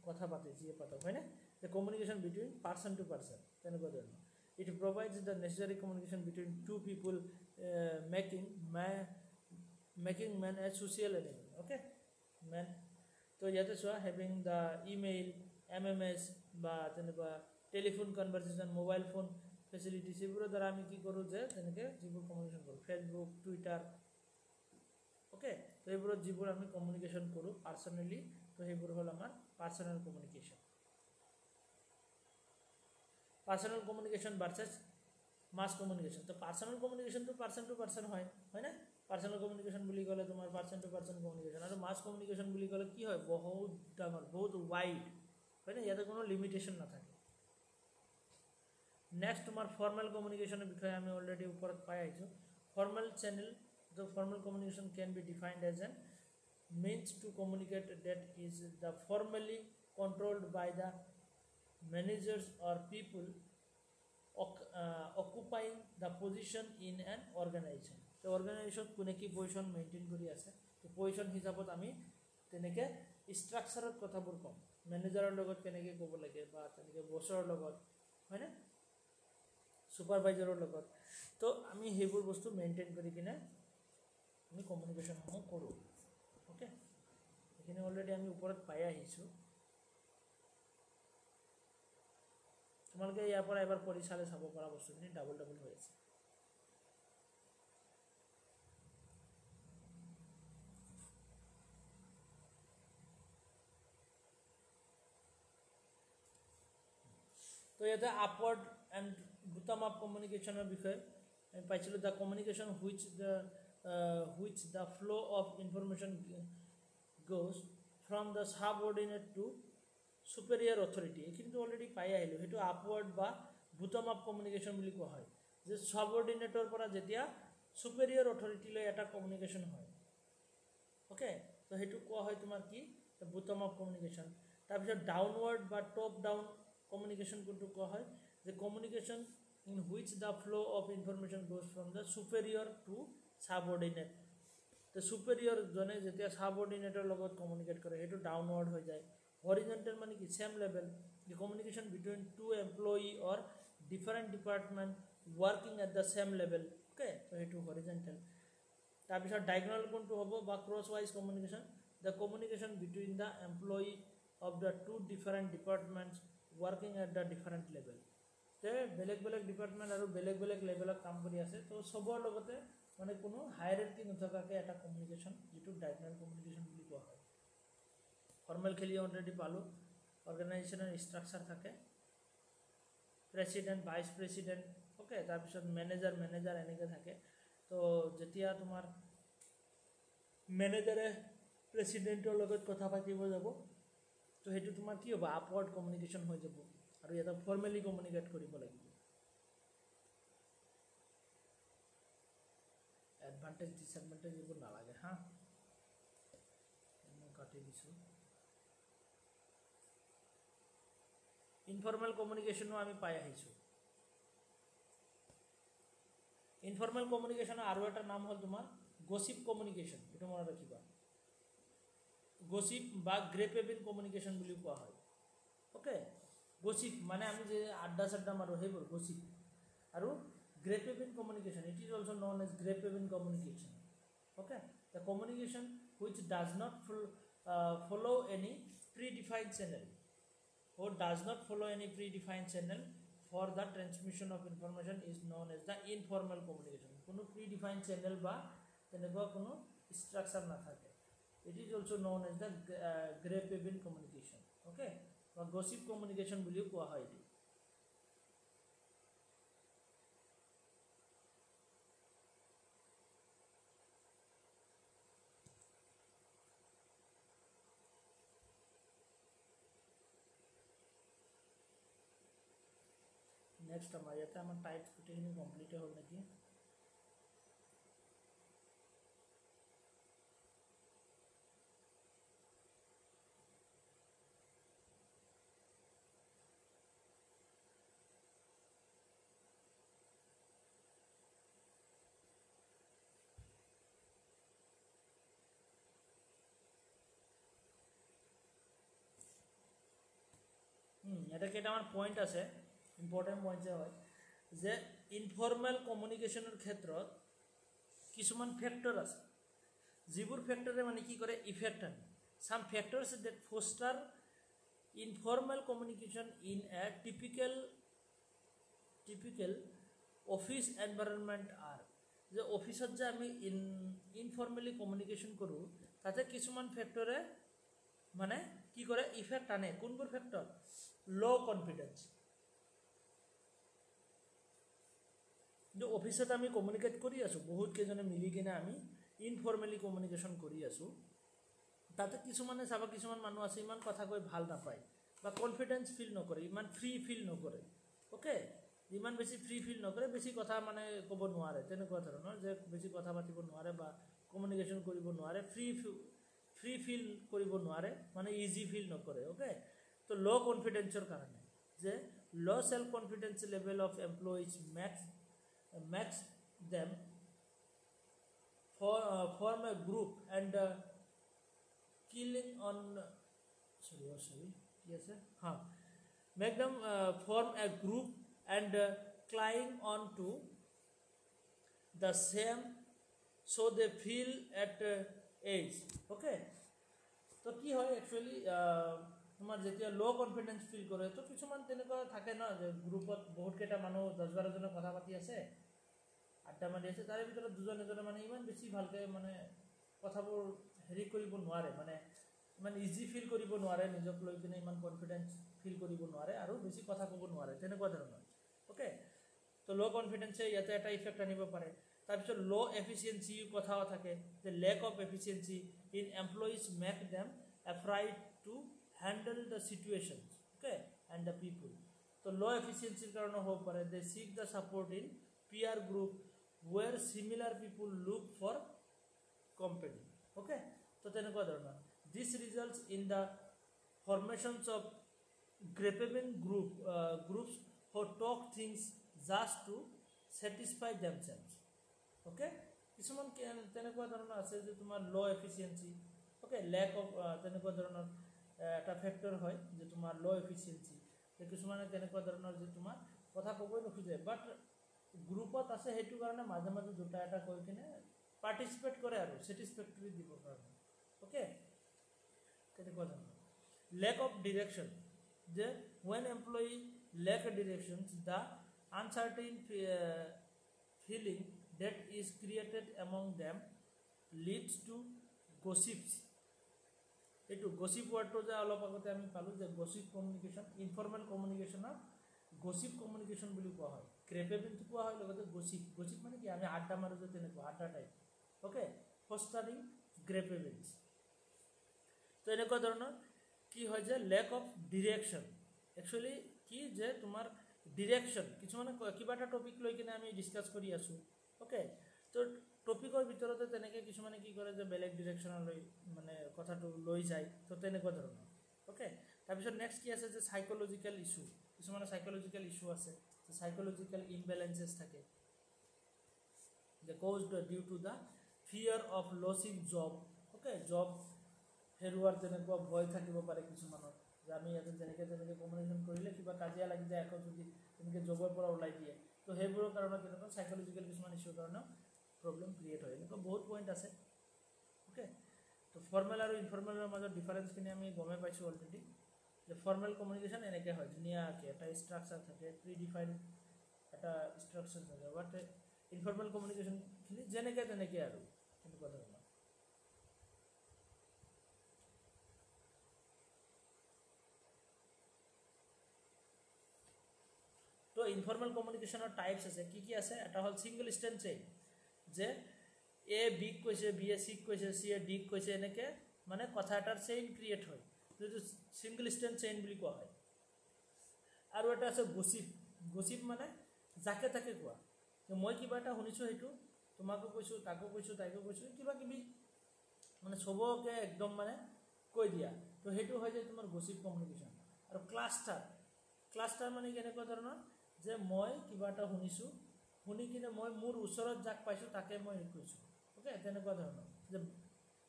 কথা পাতে, যিয়ে পাতক, হয়নে, যে communication between person to person, তেনেকুৱা ধৰণৰ। It provides the necessary communication between two people, making man a social animal. Okay, man. তো ইয়াতে চোৱা, হেভিং দ্য ইমেইল, MMS বা তেনেকুৱা telephone conversation, mobile phone facilities, এইবোৰৰ দ্বাৰা আমি কি কৰোঁ, যে তেনেকৈ যিবোৰ কমিউনিকেশ্যন কৰোঁ, ফেচবুক, টুইটাৰ, অ'কে, তো এইবোৰত যিবোৰ আমি কমিউনিকেশ্যন কৰোঁ পাৰ্চনেলি, তো সেইবোৰ হ'ল আমাৰ personal communication. Personal communication versus mass communication. তো পাৰ্চনেল কমিউনিকেশ্যনটো পাৰ্চন টু পাৰ্চন হয়নে, পাৰ্চনেল কমিউনিকেশ্যন বুলি ক'লে তোমাৰ পাৰ্চন টু পাৰ্চন কমিউনিকেশ্যন। আৰু মাছ কমিউনিকেশ্যন বুলি ক'লে কি হয়, বহুত ডাঙৰ, বহুত ৱাইড, হয়নে, ইয়াতে কোনো লিমিটেশ্যন নাথাকে। নেক্সট তোমাৰ ফৰ্মেল কমিউনিকেশ্যনৰ বিষয়ে আমি অলৰেডি ওপৰত পাই আহিছোঁ। Formal channel, the formal communication can be defined as an means to communicate that is the formally controlled by the managers or people occupying the position in an organization. তো organisation কোনে কি position maintain কৰি আছে, তো position হিচাপত আমি তেনেকৈ ষ্ট্ৰাকচাৰত কথাবোৰ ক'ম, মেনেজাৰৰ লগত কেনেকৈ ক'ব লাগে, বা তেনেকৈ বছৰৰ লগত, হয়নে, ছুপাৰভাইজাৰৰ লগত। তো আমি সেইবোৰ বস্তু মেইনটেইন কৰি কিনে আমি কমিউনিকেশ্যনসমূহ কৰোঁ। অ'কে, এইখিনি অলৰেডি আমি ওপৰত পাই আহিছোঁ। তোমালোকে ইয়াৰ পৰা এবাৰ পঢ়ি চালে চাব পৰা বস্তুখিনি ডাবল হৈ আছে। তো ইয়াতে আপৱাৰ্ড এণ্ড বুটম আপ কমিউনিকেশ্যনৰ বিষয়ে আমি পাইছিলোঁ, the communication which the flow of information goes from the subordinate to superior authority। এইখিনিতো অলৰেডি পাই আহিলোঁ, সেইটো আপৱাৰ্ড বা বুটম আপ কমিউনিকেশ্যন বুলি কোৱা হয়, যে ছাবঅৰ্ডিনেটৰ পৰা যেতিয়া ছুপেৰিয়ৰ অথৰিটিলৈ এটা কমিউনিকেশ্যন হয়। অ'কে, তো সেইটো কোৱা হয় তোমাৰ কি, বুটম আপ কমিউনিকেশ্যন। তাৰপিছত ডাউনৱাৰ্ড বা টপ ডাউন কমিউনিকেশ্যন কোনটো কোৱা হয়, যে communication in which the flow of information goes from the superior to subordinate। তো superior জনে যেতিয়া subordinateৰ লগত কমিউনিকেট কৰে সেইটো ডাউনৱাৰ্ড হৈ যায়। হৰিজেণ্টেল মানে কি, চেম level, the communication between two employee or different department working at the same level। Okay, তো সেইটো হৰিজেণ্টেল। তাৰপিছত ডায়গনাল কোনটো হ'ব, বা cross wise communication, the communication between the employee of the two different departments working at the different level। তে বেলেগ department আৰু বেলেগ লেভেলত কাম কৰি আছে, তো চবৰ লগতে মানে কোনো হায়াৰাৰ্কি নথকাকৈ এটা কমিউনিকেশ্যন, যিটো ডায়গনাল কমিউনিকেশ্যন বুলি কোৱা হয়। ফৰ্মেল খেলি অলৰেডি পালোঁ, অৰ্গেনাইজেশ্যনৰ ষ্ট্ৰাকচাৰ থাকে, প্ৰেচিডেণ্ট, ভাইচ প্ৰেচিডেণ্ট, অ'কে, তাৰপিছত মেনেজাৰ এনেকৈ থাকে। তো যেতিয়া তোমাৰ মেনেজাৰে প্ৰেচিডেণ্টৰ লগত কথা পাতিব যাব, তো সেইটো তোমাৰ কি হ'ব, আপৱাৰ্ড কমিউনিকেশ্যন হৈ যাব, আৰু ইয়াতে ফৰ্মেলি কমিউনিকেট কৰিব লাগিব। এডভান্টেজ ডিসএডভান্টেজ এইবোৰ নালাগে হা, মই কাটি দিছোঁ। ইনফৰ্মেল কমিউনিকেশ্যনো আমি পাই আহিছোঁ। ইনফৰ্মেল কমিউনিকেশ্যনৰ আৰু এটা নাম হ'ল তোমাৰ গছিপ কমিউনিকেশ্যন, এইটো মনত ৰাখিবা। গছিপ বা গ্ৰেপেবিল কমিউনিকেশ্যন বুলি কোৱা হয়। অ'কে, গছিপ মানে আমি যে আড্ডা মাৰোঁ সেইবোৰ গছিপ। আৰু grapevine communication, it is also' known as grapevine communication. Okay, the communication which does not follow any predefined channel। or does not follow any predefined channel for the transmission of information is known as the informal communication. কোনো predefined channel বা তেনেকুৱা কোনো structure না থাকে. It is also known as the grapevine communication. Okay, বা gossip communication বুলিও কোৱা হয় এটো. নেক্সট আমাৰ ইয়াতে আমাৰ টাইপছ গোটেইখিনি কমপ্লিট হ'ল নেকি এটা কেইটামান পইণ্ট আছে ইম্পৰ্টেণ্ট পইণ্ট হয় যে ইনফৰ্মেল কমিউনিকেশ্যনৰ ক্ষেত্ৰত কিছুমান ফেক্টৰ আছে যিবোৰ ফেক্টৰে মানে কি কৰে ইফেক্ট আনে some factors that foster informal communication in a typical office environment are যে অফিচত যে আমি ইনফৰ্মেলি কমিউনিকেশ্যন কৰোঁ তাতে কিছুমান ফেক্টৰে মানে কি কৰে ইফেক্ট আনে কোনবোৰ ফেক্টৰ লো কনফিডেন্স যে অফিসত আমি কমিউনিকেট কৰি আছো বহুত কেজনে মিলি কিনে আমি ইনফৰ্মেলি কমিউনিকেশ্যন কৰি আছো তাতে কিছুমানে চাবা কিছুমান মানুহ আছে ইমান কথা কৈ ভাল নাপায় বা কনফিডেন্স ফিল নকৰে ইমান ফ্ৰী ফিল নকৰে ওকে ইমান বেছি ফ্ৰী ফিল নকৰে বেছি কথা মানে ক'ব নোৱাৰে তেনেকুৱা ধৰণৰ যে বেছি কথা পাতিব নোৱাৰে বা কমিউনিকেশ্যন কৰিব নোৱাৰে ফ্ৰী ফিল কৰিব নোৱাৰে মানে ইজি ফিল নকৰে ওকে তো লো কনফিডেন্সৰ কাৰণে যে লো self confidence level of employees max them form a group and killing on yes sir make them form a group and climb on to the same so they feel at age okay so ki hoy actually তোমাৰ যেতিয়া লো confidence feel কৰে তো কিছুমান তেনেকুৱা থাকে না যে গ্ৰুপত বহুত কেইটা মানুহ 10-12 জন কথা পাতি আছে আড্ডা মাৰি আছে তাৰে ভিতৰত দুজন এজন মানে ইমান বেছি ভালকে মানে কথাবোৰ হেৰি কৰিব নোৱাৰে মানে ইমান ইজি ফিল কৰিব নোৱাৰে নিজক লৈ কিনে ইমান কনফিডেন্স ফিল কৰিব নোৱাৰে আৰু বেছি কথা ক'ব নোৱাৰে তেনেকুৱা ধৰণৰ ওকে তো লো কনফিডেন্সে ইয়াতে এটা ইফেক্ট আনিব পাৰে তাৰপিছত লো এফিচিয়েন্সি কথাও থাকে যে lack of efficiency in employees make them afraid to handle the situations okay and the people so low efficiency karone ho pare they seek the support in peer group where similar people look for company okay so teneko dharana this results in the formations of grapevine groups who talk things just to satisfy themselves okay কিছুমান teneko dharana ase je tumar low efficiency okay lack of teneko dharana এটা factor হয় যে তোমার লো efficiency যে কিছুমানে তেনেকুৱা ধৰণৰ যে তোমাৰ কথা ক'বই নোখোজে বাট গ্ৰুপত আছে হেতু কাৰণে মাজে মাজে দুটা এটা কৈ কিনে পাৰ্টিসিপেট কৰে আৰু স্যাটিসফ্যাক্টৰি দিব কাৰণে ওকে তেনেকুৱা ধৰণৰ লেক অফ ডিৰেকশন যে when employee lack directions the uncertain feeling that is created among them leads to gossips এটু গসিপ ওয়ার্ডটো যে অলপ আগতে আমি পালো যে গসিপ কমিউনিকেশন ইনফর্মাল কমিউনিকেশনৰ গসিপ কমিউনিকেশন বুলি কোৱা হয় ক্ৰেপেবিনটো কোৱা হয় লগতে গসিপ মানে কি আমি আড্ডা মাৰো যে তেনেকুৱা আড্ডা টাইপ ওকে ফষ্টাৰিং গ্ৰেপেবিনস তো এনেকুৱা ধৰণৰ কি হয় যে লেক অফ ডিৰেকশন একচুয়ালি কি যে তোমাৰ ডিৰেকশন কিছুমানে কিবা এটা টপিক লৈ কিনে আমি ডিসকাস কৰি আছো ওকে তো টপিকৰ ভিতৰতে তেনেকৈ কিছুমানে কি কৰে যে বেলেগ ডিৰেকশ্যনলৈ মানে কথাটো লৈ যায় তো তেনেকুৱা ধৰণৰ ওকে তাৰপিছত নেক্সট কি আছে যে সাইকোলজিক্যাল ইস্যু কিছুমানে সাইকোলজিক্যাল ইস্যু আছে যে সাইকোলজিক্যাল ইমবেলেন্সেস থাকে যে caused due to the fear of losing job okay job হেৰুৱাৰ তেনেকুৱা ভয় থাকিব পাৰে কিছুমানৰ যে আমি ইয়াতে যেনেকৈ কমিউনিকেশ্যন কৰিলে কিবা কাজিয়া লাগি যায় আকৌ যদি তেনেকৈ জবৰ পৰা ওলাই দিয়ে তো সেইবোৰৰ কাৰণে তেনেকুৱা সাইকোলজিক্যাল কিছুমান ইস্যুৰ কাৰণে प्रॉब्लम क्रिएट হয় এনেকুৱা বহুত পইণ্ট আছে ওকে তো ফৰ্মেল আৰু ইনফৰ্মেলৰ মাজত ডিফাৰেন্স কিনে আমি গমে পাইছো অলৰেডি যে ফৰ্মেল কমিউনিকেশ্যন এনেকৈ হয়, ধুনীয়াকৈ এটা ষ্ট্ৰাকচাৰ থাকে, প্ৰি ডিফাইন এটা ষ্ট্ৰাকচাৰ থাকে, বাট ইনফৰ্মেল কমিউনিকেশ্যনখিনি যেনেকৈ তেনেকৈ আৰু এনেকুৱা ধৰণৰ। তো ইনফৰ্মেল কমিউনিকেশ্যনৰ টাইপছ আছে, কি আছে? এটা হ'ল ছিংগল ষ্টেণ্ড চেইন, যে এ বিক কৈছে, বি এ চিক কৈছে, চি এ ডিক কৈছে, এনেকৈ মানে কথা এটাৰ চেইন ক্ৰিয়েট হয়, যিটো ছিংগল ষ্টেণ্ড চেইন বুলি কোৱা হয়। আৰু এটা আছে গচিপ। গচিপ মানে যাকে তাকে কোৱা, যে মই কিবা এটা শুনিছোঁ, সেইটো তোমাকো কৈছোঁ, তাকো কৈছোঁ, তাইকো কৈছোঁ, কিবা কিবি মানে চবকে একদম মানে কৈ দিয়া, তো সেইটো হৈ যায় তোমাৰ গচিপ কমিউনিকেশ্যন। আৰু ক্লাষ্টাৰ। ক্লাষ্টাৰ মানে কেনেকুৱা ধৰণৰ, যে মই কিবা এটা শুনিছোঁ, শুনি কিনে মই মোৰ ওচৰত যাক পাইছোঁ তাকে মই কৈছোঁ, অ'কে, তেনেকুৱা ধৰণৰ, যে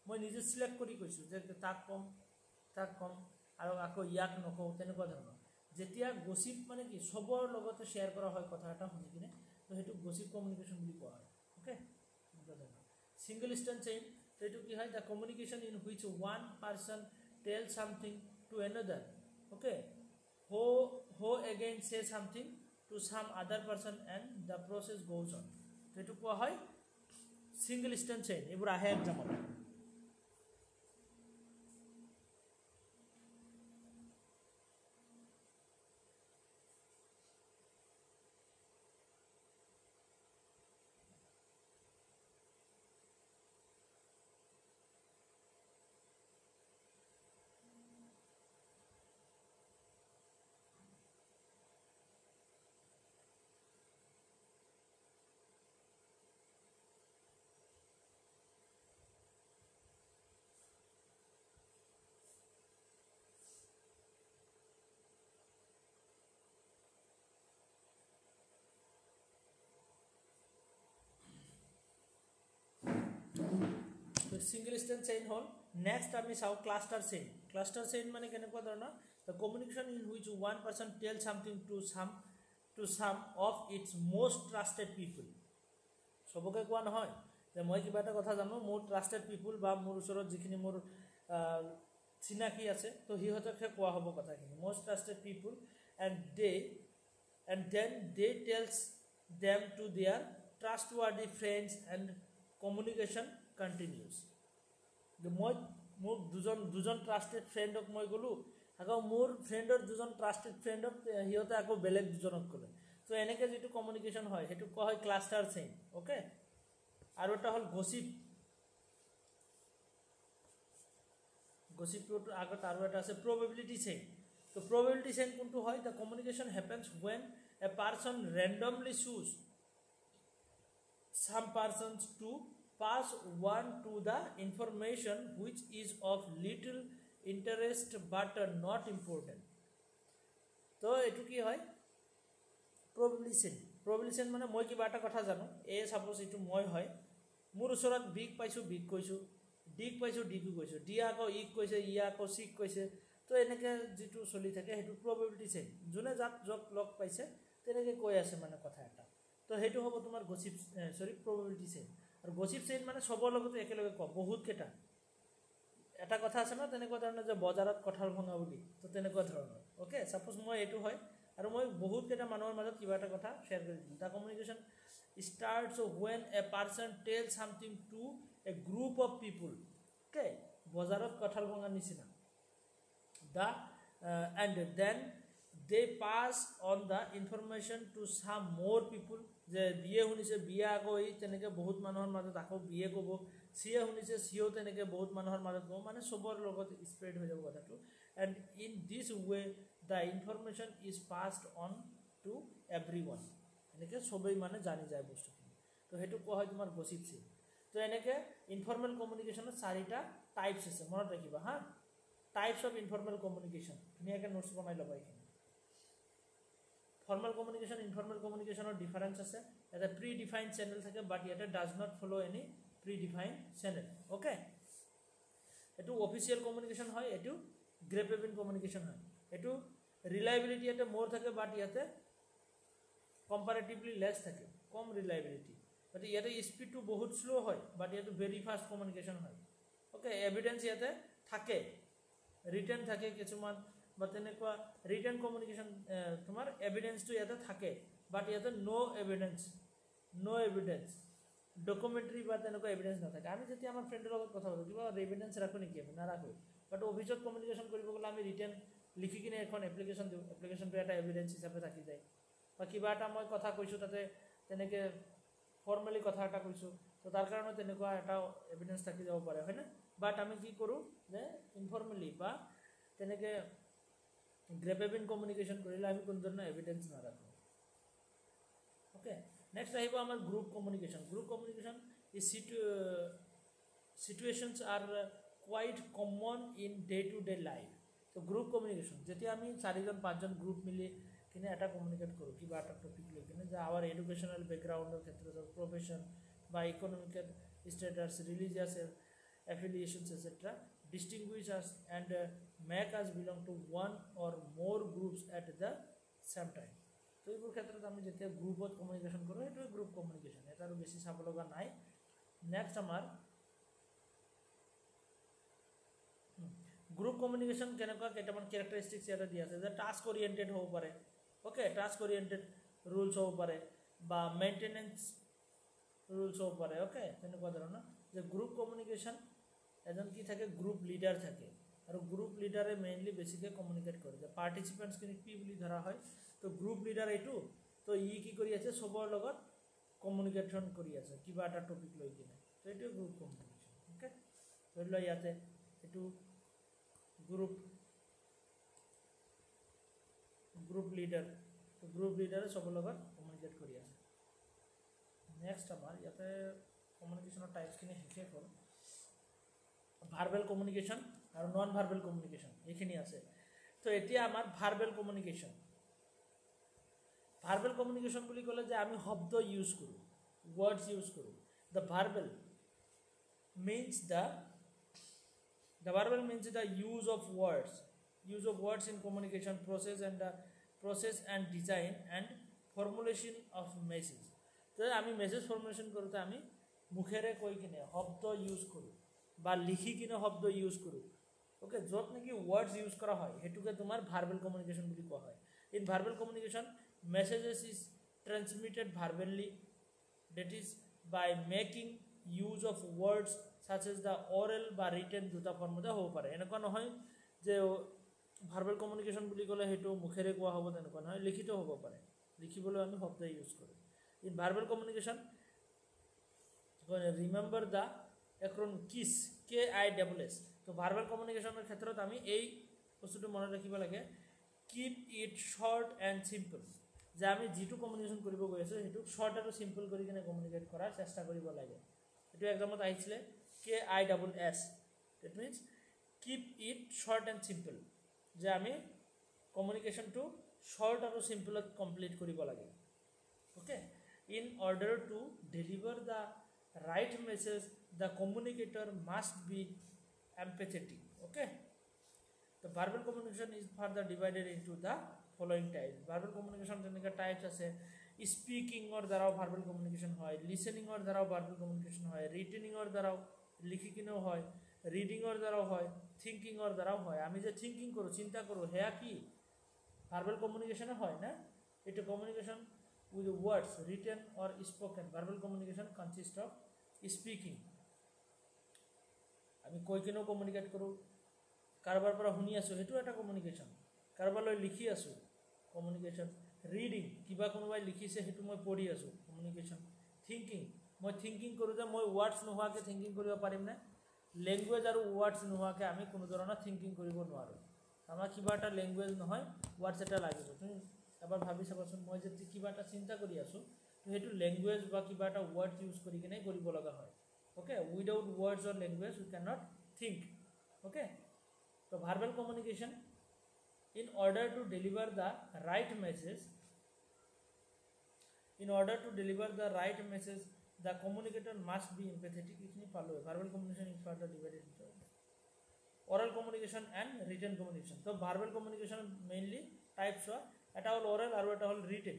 মই নিজে চিলেক্ট কৰি কৈছোঁ, যে তাক ক'ম, তাক ক'ম, আৰু আকৌ ইয়াক নকওঁ, তেনেকুৱা ধৰণৰ। যেতিয়া গচিপ মানে কি, চবৰ লগতে শ্বেয়াৰ কৰা হয় কথা এটা শুনি কিনে, তো সেইটো গচিপ কমিউনিকেশ্যন বুলি কোৱা হয়, অ'কে, তেনেকুৱা ধৰণৰ। ছিংগল ষ্টেণ্ড চেইন, তো এইটো কি হয়? The communication in which one person tell something to another, okay, who again say something to some other person and the process goes on. তো এইটো কোৱা হয় ছিংগল ষ্টেণ্ড চেইন। এইবোৰ আহে এক্সামত। সিঙ্গল স্টেঞ্চ চেইন হল। নেক্সট আমি চাওঁ ক্লাষ্টাৰ চেইন। ক্লাষ্টাৰ চেইন মানে কেনেকুৱা ধৰণৰ? The communication in which one person tell something to some of its most trusted people. চবকে কোৱা নহয় যে মই কিবা এটা কথা জানো, মোৰ ট্ৰাষ্টেড পিপুল বা মোৰ ওচৰত যিখিনি মোৰ চিনাকি আছে, তো সিহঁতকহে কোৱা হ'ব কথাখিনি, most trusted people, and then they tells them to their trustworthy friends and communication continues. মই মোক দুজন ট্ৰাষ্টেড ফ্ৰেণ্ডক মই ক'লোঁ, আকৌ মোৰ ফ্ৰেণ্ডৰ দুজন ট্ৰাষ্টেড ফ্ৰেণ্ডক সিহঁতে আকৌ বেলেগ দুজনক ক'লে, তো এনেকৈ যিটো কমিউনিকেশ্যন হয় সেইটো কোৱা হয় ক্লাষ্টাৰ চেইন, অ'কে। আৰু এটা হ'ল গচিপ। গচিপটোৰ আগত আৰু এটা আছে প্ৰবেবিলিটি চেইন। তো প্ৰবেবিলিটি চেইন কোনটো হয়? The communication happens when a person randomly choose some persons to pass one to the information which is of little interest but not important. তো এটো কি হয়? probability. probability মানে মই কিবা এটা কথা জানো, এ সাপোজ এটো মই হয়, মোৰ ওচৰত বিক পাইছো, বিক কৈছো, ডিক পাইছো, ডিকো কৈছো, ডি আকৌ ইক কৈছে, ই আকৌ চিক কৈছে, তো এনেকৈ যিটো চলি থাকে সেইটো probability চেইন। যোনে যাক যক লগ পাইছে তেনেকৈ কৈ আছে মানে কথা এটা, তো সেইটো হ'ব তোমাৰ গচিপ প্ৰবেবিলিটি চেইন। আৰু গচিপ চেইন মানে চবৰ লগতে একেলগে কোৱা, বহুত কেইটা। এটা কথা আছে ন তেনেকুৱা ধৰণৰ, যে বজাৰত কঁঠাল ভঙা বুলি, তো তেনেকুৱা ধৰণৰ, অ'কে। ছাপোজ মই এইটো হয় আৰু মই বহুত কেইটা মানুহৰ মাজত কিবা এটা কথা শ্বেয়াৰ কৰি দিলোঁ। The communication starts when a person tell something to a group of people, okay, বজাৰত কঁঠাল ভঙাৰ নিচিনা। And then they pass on the information to some more people, যে বিয়ে শুনিছে, বিয়ে আকৌ এই তেনেকৈ বহুত মানুহৰ মাজত আকৌ বিয়ে ক'ব, চিয়ে শুনিছে, চিয়েও তেনেকৈ বহুত মানুহৰ মাজত ক'ব, মানে চবৰ লগত স্প্ৰেড হৈ যাব কথাটো। And in this way the information is passed on to everyone, এনেকৈ চবেই মানে জানি যায় বস্তুখিনি, তো সেইটো কোৱা হয় তোমাৰ গচিপ চেইন। তো এনেকৈ ইনফৰ্মেল কমিউনিকেশ্যনত 4টা টাইপছ আছে, মনত ৰাখিবা হা। টাইপছ অফ ইনফৰ্মেল কমিউনিকেশ্যন, ধুনীয়াকৈ নোটছ বনাই ল'বা এইখিনি। ফৰ্মেল কমিউনিকেশ্যন, ইনফৰ্মেল কমিউনিকেশ্যনৰ ডিফাৰেঞ্চ আছে। এটা প্ৰি ডিফাইন চেনেল থাকে, বাট ইয়াতে does not follow' any pre define channel, okay. এইটো অফিচিয়েল কমিউনিকেশ্যন হয়, এইটো গ্ৰেপেবল কমিউনিকেশ্যন হয়। এইটো ৰিলায়েবিলিটি ইয়াতে মোৰ থাকে, বাট ইয়াতে কম্পাৰেটিভলি লেছ থাকে, কম ৰিলায়েবিলিটি। গতিকে ইয়াতে স্পীডটো বহুত শ্ল' হয়, বাট ইয়াতে ভেৰি ফাষ্ট কমিউনিকেশ্যন হয়, অ'কে। এভিডেঞ্চ ইয়াতে থাকে, ৰিটেন থাকে কিছুমান, বা তেনেকুৱা ৰিটেন কমিউনিকেশ্যন তোমাৰ এভিডেন্সটো ইয়াতে থাকে বাট ইয়াতে নো এভিডেন্স ডকুমেণ্টাৰী বা তেনেকুৱা এভিডেন্স নাথাকে আমি যেতিয়া আমাৰ ফ্ৰেণ্ডৰ লগত কথা পাতোঁ কিবা এভিডেন্স ৰাখোঁ নেকি আমি নাৰাখোঁ বাট অফিচত কমিউনিকেশ্যন কৰিব গ'লে আমি ৰিটেন লিখি কিনে এখন এপ্লিকেশ্যন দিওঁ এপ্লিকেশ্যনটো এটা এভিডেন্স হিচাপে থাকি যায় বা কিবা এটা মই কথা কৈছোঁ তাতে তেনেকৈ ফৰ্মেলি কথা এটা কৈছোঁ তো তাৰ কাৰণে তেনেকুৱা এটা এভিডেন্স থাকি যাব পাৰে হয়নে বাট আমি কি কৰোঁ যে ইনফৰ্মেলি বা তেনেকৈ গ্ৰেপেবিন কমিউনিকেশ্যন কৰিলে আমি কোনো ধৰণৰ এভিডেন্স নাৰাখোঁ ওকে নেক্সট আহিব আমাৰ group communication is situations are quite common in day to day life so group communication যেতিয়া আমি 4জন 5জন গ্ৰুপ মিলি কিনে এটা কমিউনিকেট কৰোঁ কিবা এটা টপিক লৈ কিনে যে আৱাৰ এডুকেশ্যনেল বেকগ্ৰাউণ্ডৰ ক্ষেত্ৰত প্ৰফেশ্যন বা economical status religious affiliations etc distinguish us and make us belong to one or more groups at the same time তো এইবোৰ ক্ষেত্ৰত আমি যেতিয়া গ্ৰুপত কমিউনিকেশ্যন কৰোঁ এইটোৱে গ্ৰুপ কমিউনিকেশ্যন এটা আৰু বেছি চাব লগা নাই নেক্সট আমাৰ গ্ৰুপ কমিউনিকেশ্যন কেনেকুৱা কেইটামান কেৰেক্টাৰিষ্টিক্স ইয়াতে দিয়া আছে যে টাস্ক অৰিয়েণ্টেড হ'ব পাৰে ওকে টাস্ক অৰিয়েণ্টেড ৰুলছ হ'ব পাৰে বা মেইনটেনেন্স ৰুলছ হ'ব পাৰে ওকে তেনেকুৱা ধৰণৰ যে গ্ৰুপ কমিউনিকেশ্যন এজন কি থাকে গ্ৰুপ লিডাৰ থাকে আৰু গ্ৰুপ লিডাৰে মেইনলি বেছিকৈ কমিউনিকেট কৰে যে পাৰ্টিচিপেণ্টছখিনিক কি বুলি ধৰা হয় তো গ্ৰুপ লিডাৰ এইটো তো ই কি কৰি আছে চবৰ লগত কমিউনিকেশ্যন কৰি আছে কিবা এটা টপিক লৈ কিনে তো এইটোৱে গ্ৰুপ কমিউনিকেশ্যন ওকে ধৰি লোৱা ইয়াতে এইটো গ্ৰুপ লিডাৰে চবৰ লগত কমিউনিকেট কৰি আছে নেক্সট আমাৰ ইয়াতে কমিউনিকেশ্যনৰ টাইপছখিনি শেষে হ'ল ভাৰ্বেল কমিউনিকেশ্যন আৰু নন ভাৰ্বেল কমিউনিকেশ্যন এইখিনি আছে তো এতিয়া আমাৰ ভাৰ্বেল কমিউনিকেশ্যন বুলি ক'লে যে আমি শব্দ ইউজ কৰোঁ ৱৰ্ডছ ইউজ কৰোঁ the verbal means the use of words in communication process and design and formulation of message তো আমি মেছেজ ফৰ্মুলেশ্যন কৰোঁতে আমি মুখেৰে কৈ কিনে শব্দ ইউজ কৰোঁ বা লিখি কিনে শব্দ ইউজ কৰোঁ ওকে য'ত নেকি ৱৰ্ডছ ইউজ কৰা হয় সেইটোকে তোমাৰ ভাৰ্বেল কমিউনিকেশ্যন বুলি কোৱা হয় in verbal communication messages is transmitted verbally that is by making use of words such as the oral বা written দুটা ফৰ্মতে হ'ব পাৰে এনেকুৱা নহয় যে ভাৰ্বেল কমিউনিকেশ্যন বুলি ক'লে সেইটো মুখেৰে কোৱা হ'ব তেনেকুৱা নহয় লিখিত হ'ব পাৰে লিখিবলৈ আমি শব্দ ইউজ কৰোঁ in verbal communication remember the acronym KISS KISS তো ভাৰ্বেল কমিউনিকেশ্যনৰ ক্ষেত্ৰত আমি এই বস্তুটো মনত ৰাখিব লাগে keep it short and simple যে আমি যিটো কমিউনিকেশ্যন কৰিব গৈ আছোঁ সেইটো শ্বৰ্ট আৰু চিম্পল কৰি কিনে কমিউনিকেট কৰাৰ চেষ্টা কৰিব লাগে এইটো এক্সামত আহিছিলে KISS that means keep it short and simple যে আমি কমিউনিকেশ্যনটো শ্বৰ্ট আৰু চিম্পলত কমপ্লিট কৰিব লাগে okay in order to deliver the right message the communicator must be empathetic okay the verbal communication is further divided into the following types verbal communication তেনেকৈ types আছে স্পিকিঙৰ দ্বাৰাও verbal communication হয় লিচেনিঙৰ দ্বাৰাও verbal communication হয় ৰিটেনিঙৰ দ্বাৰাও লিখি কিনেও হয় ৰিডিঙৰ দ্বাৰাও হয় থিংকিঙৰ দ্বাৰাও হয় আমি যে থিংকিং কৰোঁ চিন্তা কৰোঁ সেয়া কি ভাৰ্বেল কমিউনিকেশ্যনে হয় না এইটো communication with words written or spoken verbal communication consist of speaking আমি কৈ কিনেও কমিউনিকেট কৰোঁ কাৰোবাৰ পৰা শুনি আছোঁ সেইটো এটা কমিউনিকেশ্যন কাৰোবালৈ লিখি আছোঁ কমিউনিকেশ্যন ৰিডিং কিবা কোনোবাই লিখিছে সেইটো মই পঢ়ি আছোঁ কমিউনিকেশ্যন থিংকিং মই থিংকিং কৰোঁ যে মই ৱৰ্ডছ নোহোৱাকৈ থিংকিং কৰিব পাৰিমনে লেংগুৱেজ আৰু ৱৰ্ডছ নোহোৱাকৈ আমি কোনো ধৰণৰ থিংকিং কৰিব নোৱাৰোঁ আমাৰ কিবা এটা লেংগুৱেজ নহয় ৱৰ্ডছ এটা লাগিব তুমি এবাৰ ভাবি চাবাচোন মই যদি কিবা এটা চিন্তা কৰি আছোঁ তো সেইটো লেংগুৱেজ বা কিবা এটা ৱৰ্ডছ ইউজ কৰি কিনে কৰিব লগা হয় okay without words or language we can not think okay তো verbal communication in order to deliver the right message the communicator must be empathetic ইখিনি পালো verbal communication is further divided into oral communication and written communication so verbal communication mainly types হয় এটা হল oral আৰু এটা হল written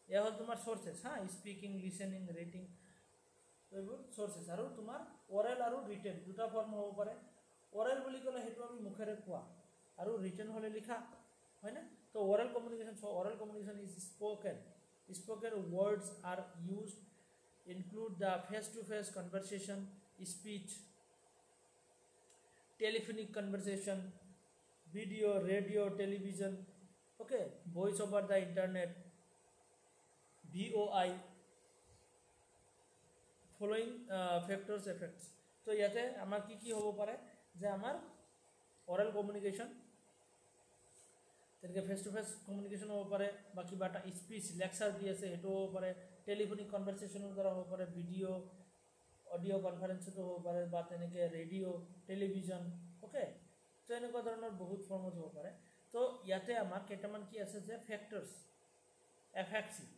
এয়া হল তোমাৰ sources হা speaking listening reading এইবোৰ sources আৰু তোমাৰ oral আৰু written দুটা ফৰ্ম হ'ব পাৰে oral বুলি ক'লে হেতু আমি মুখেৰে কোৱা আৰু ৰিটেন হ'লে লিখা হয় না তো oral communication oral communication is spoken words are used include the face to face conversation speech telephonic conversation video radio television okay voice over the internet VOI following factors effects তো ইয়াতে আমাৰ কি হ'ব পাৰে যে আমাৰ oral communication তেনেকৈ face to face communication হ'ব পাৰে বা কিবা এটা স্পীচ লেকচাৰ দি আছে সেইটো হ'ব পাৰে টেলিফোনিক কনভাৰচেশ্যনৰ দ্বাৰা হ'ব পাৰে ভিডিঅ' অডিঅ' কনফাৰেঞ্চতো হ'ব পাৰে বা তেনেকৈ ৰেডিঅ' টেলিভিজন অ'কে তো এনেকুৱা ধৰণৰ বহুত ফৰ্মত হ'ব পাৰে তো ইয়াতে আমাৰ কেইটামান কি আছে যে ফেক্টৰ্ছ এফেক্টছ ইট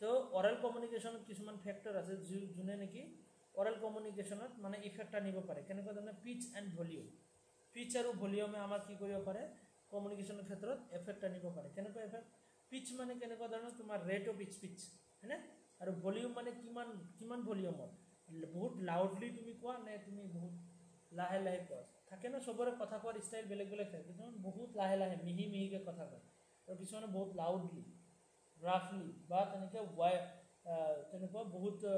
তো অৰেল কমিউনিকেশ্যনত কিছুমান ফেক্টৰ আছে যোনে নেকি অৰেল কমিউনিকেশ্যনত মানে ইফেক্ট আনিব পাৰে কেনেকুৱা ধৰণে পিচ এণ্ড ভলিউম পিচ আৰু ভলিউমে আমাৰ কি কৰিব পাৰে কমিউনিকেশ্যনৰ ক্ষেত্ৰত এফেক্ট আনিব পাৰে কেনেকুৱা এফেক্ট পিচ মানে কেনেকুৱা ধৰণৰ তোমাৰ ৰেট অফ স্পীচ হয়নে আৰু ভলিউম মানে কিমান ভলিউমত বহুত লাউডলি তুমি কোৱা নে তুমি বহুত লাহে লাহে কোৱা থাকে না চবৰে কথা কোৱাৰ ষ্টাইল বেলেগ বেলেগ থাকে কিছুমান বহুত লাহে লাহে মিহিকৈ কথা কয় আৰু কিছুমানে বহুত লাউডলি ৰাফলি বা তেনেকৈ তেনেকুৱা বহুত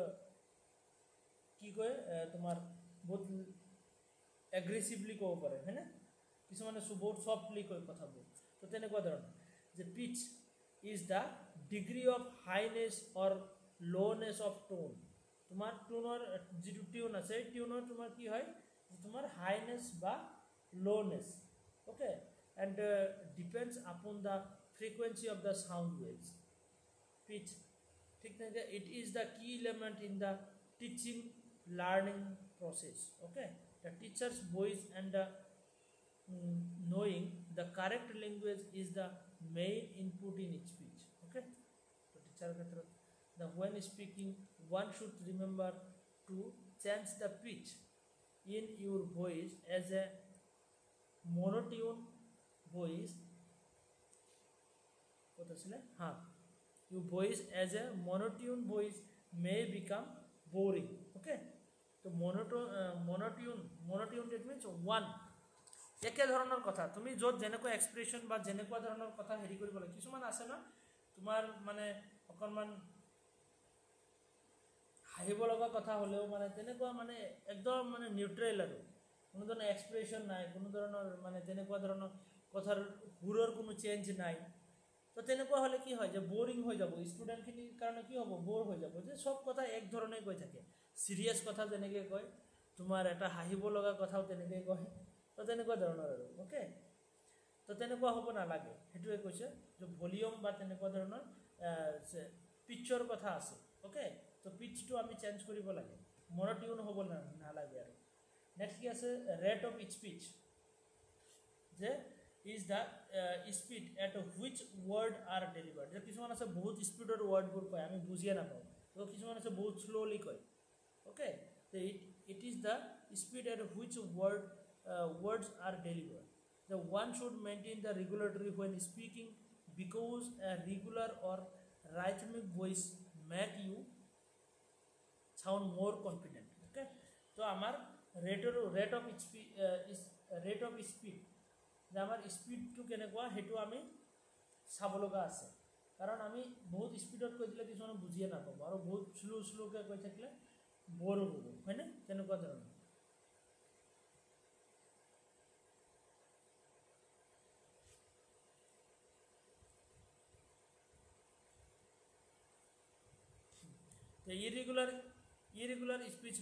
কি কয় তোমাৰ বহুত এগ্ৰেছিভলি ক'ব পাৰে হয়নে কিছুমানে বহুত সফ্টলি কয় কথাবোৰ তো তেনেকুৱা ধৰণৰ যে pitch is the degree of highness or lowness of tone তোমাৰ টোনৰ যিটো টিউন আছে টিউনৰ তোমাৰ কি হয় তোমাৰ হাইনেছ বা lowness okay and depends upon the frequency of the sound waves pitch ঠিক তেনেকৈ it is the key element in the teaching learning process okay the teacher's voice and the knowing the correct language is the main input in speech okay so teacher khetra the when speaking one should remember to change the pitch in your voice as a monotone voice what asile ha your voice as a monotone voice may become boring okay so monotone that means one একে ধৰণৰ কথা তুমি য'ত যেনেকুৱা expression বা যেনেকুৱা ধৰণৰ কথা হেৰি কৰিব লাগে কিছুমান আছে ন তোমাৰ মানে অকণমান হাঁহিব লগা কথা হ'লেও মানে তেনেকুৱা মানে একদম মানে নিউট্ৰেল আৰু কোনো ধৰণৰ এক্সপ্ৰেশ্যন নাই কোনো ধৰণৰ মানে তেনেকুৱা ধৰণৰ কথাৰ সুৰৰ কোনো চেঞ্জ নাই তো তেনেকুৱা হ'লে কি হয় যে বৰিং হৈ যাব ষ্টুডেণ্টখিনিৰ কাৰণে কি হ'ব বৰ হৈ যাব যে চব কথা এক ধৰণে কৈ থাকে চিৰিয়াছ কথা যেনেকৈ কয় তোমাৰ এটা হাঁহিব লগা কথাও তেনেকৈ কয় তো তেনেকুৱা ধৰণৰ আৰু অ'কে তো তেনেকুৱা হ'ব নালাগে সেইটোৱে কৈছে যে ভলিউম বা তেনেকুৱা ধৰণৰ পিচৰ কথা আছে অ'কে তো পিচটো আমি চেঞ্জ কৰিব লাগে মনোটিউন হ'ব নালাগে আৰু নেক্সট কি আছে ৰেট অফ স্পীচ যে is the speed at which word R delivered যে কিছুমান আছে বহুত স্পীডৰ ৱৰ্ডবোৰ কয় আমি বুজিয়ে নাপাওঁ তো কিছুমান আছে বহুত শ্ল'লি কয় অ'কে তো it is the speed at which words are delivered. The one should maintain the regularity when speaking because a regular or rhythmic voice make you sound more confident. Okay. So, our rate of speed is rate of speed. যে আমাৰ স্পীডটো কেনেকুৱা সেইটো আমি চাব লগা আছে কাৰণ আমি বহুত স্পীডত কৈ দিলে কিছুমানে বুজিয়ে নাপাব আৰু বহুত শ্ল'কৈ কৈ থাকিলে বৰ হ'ব হয়নে তেনেকুৱা ধৰণৰ The irregular speech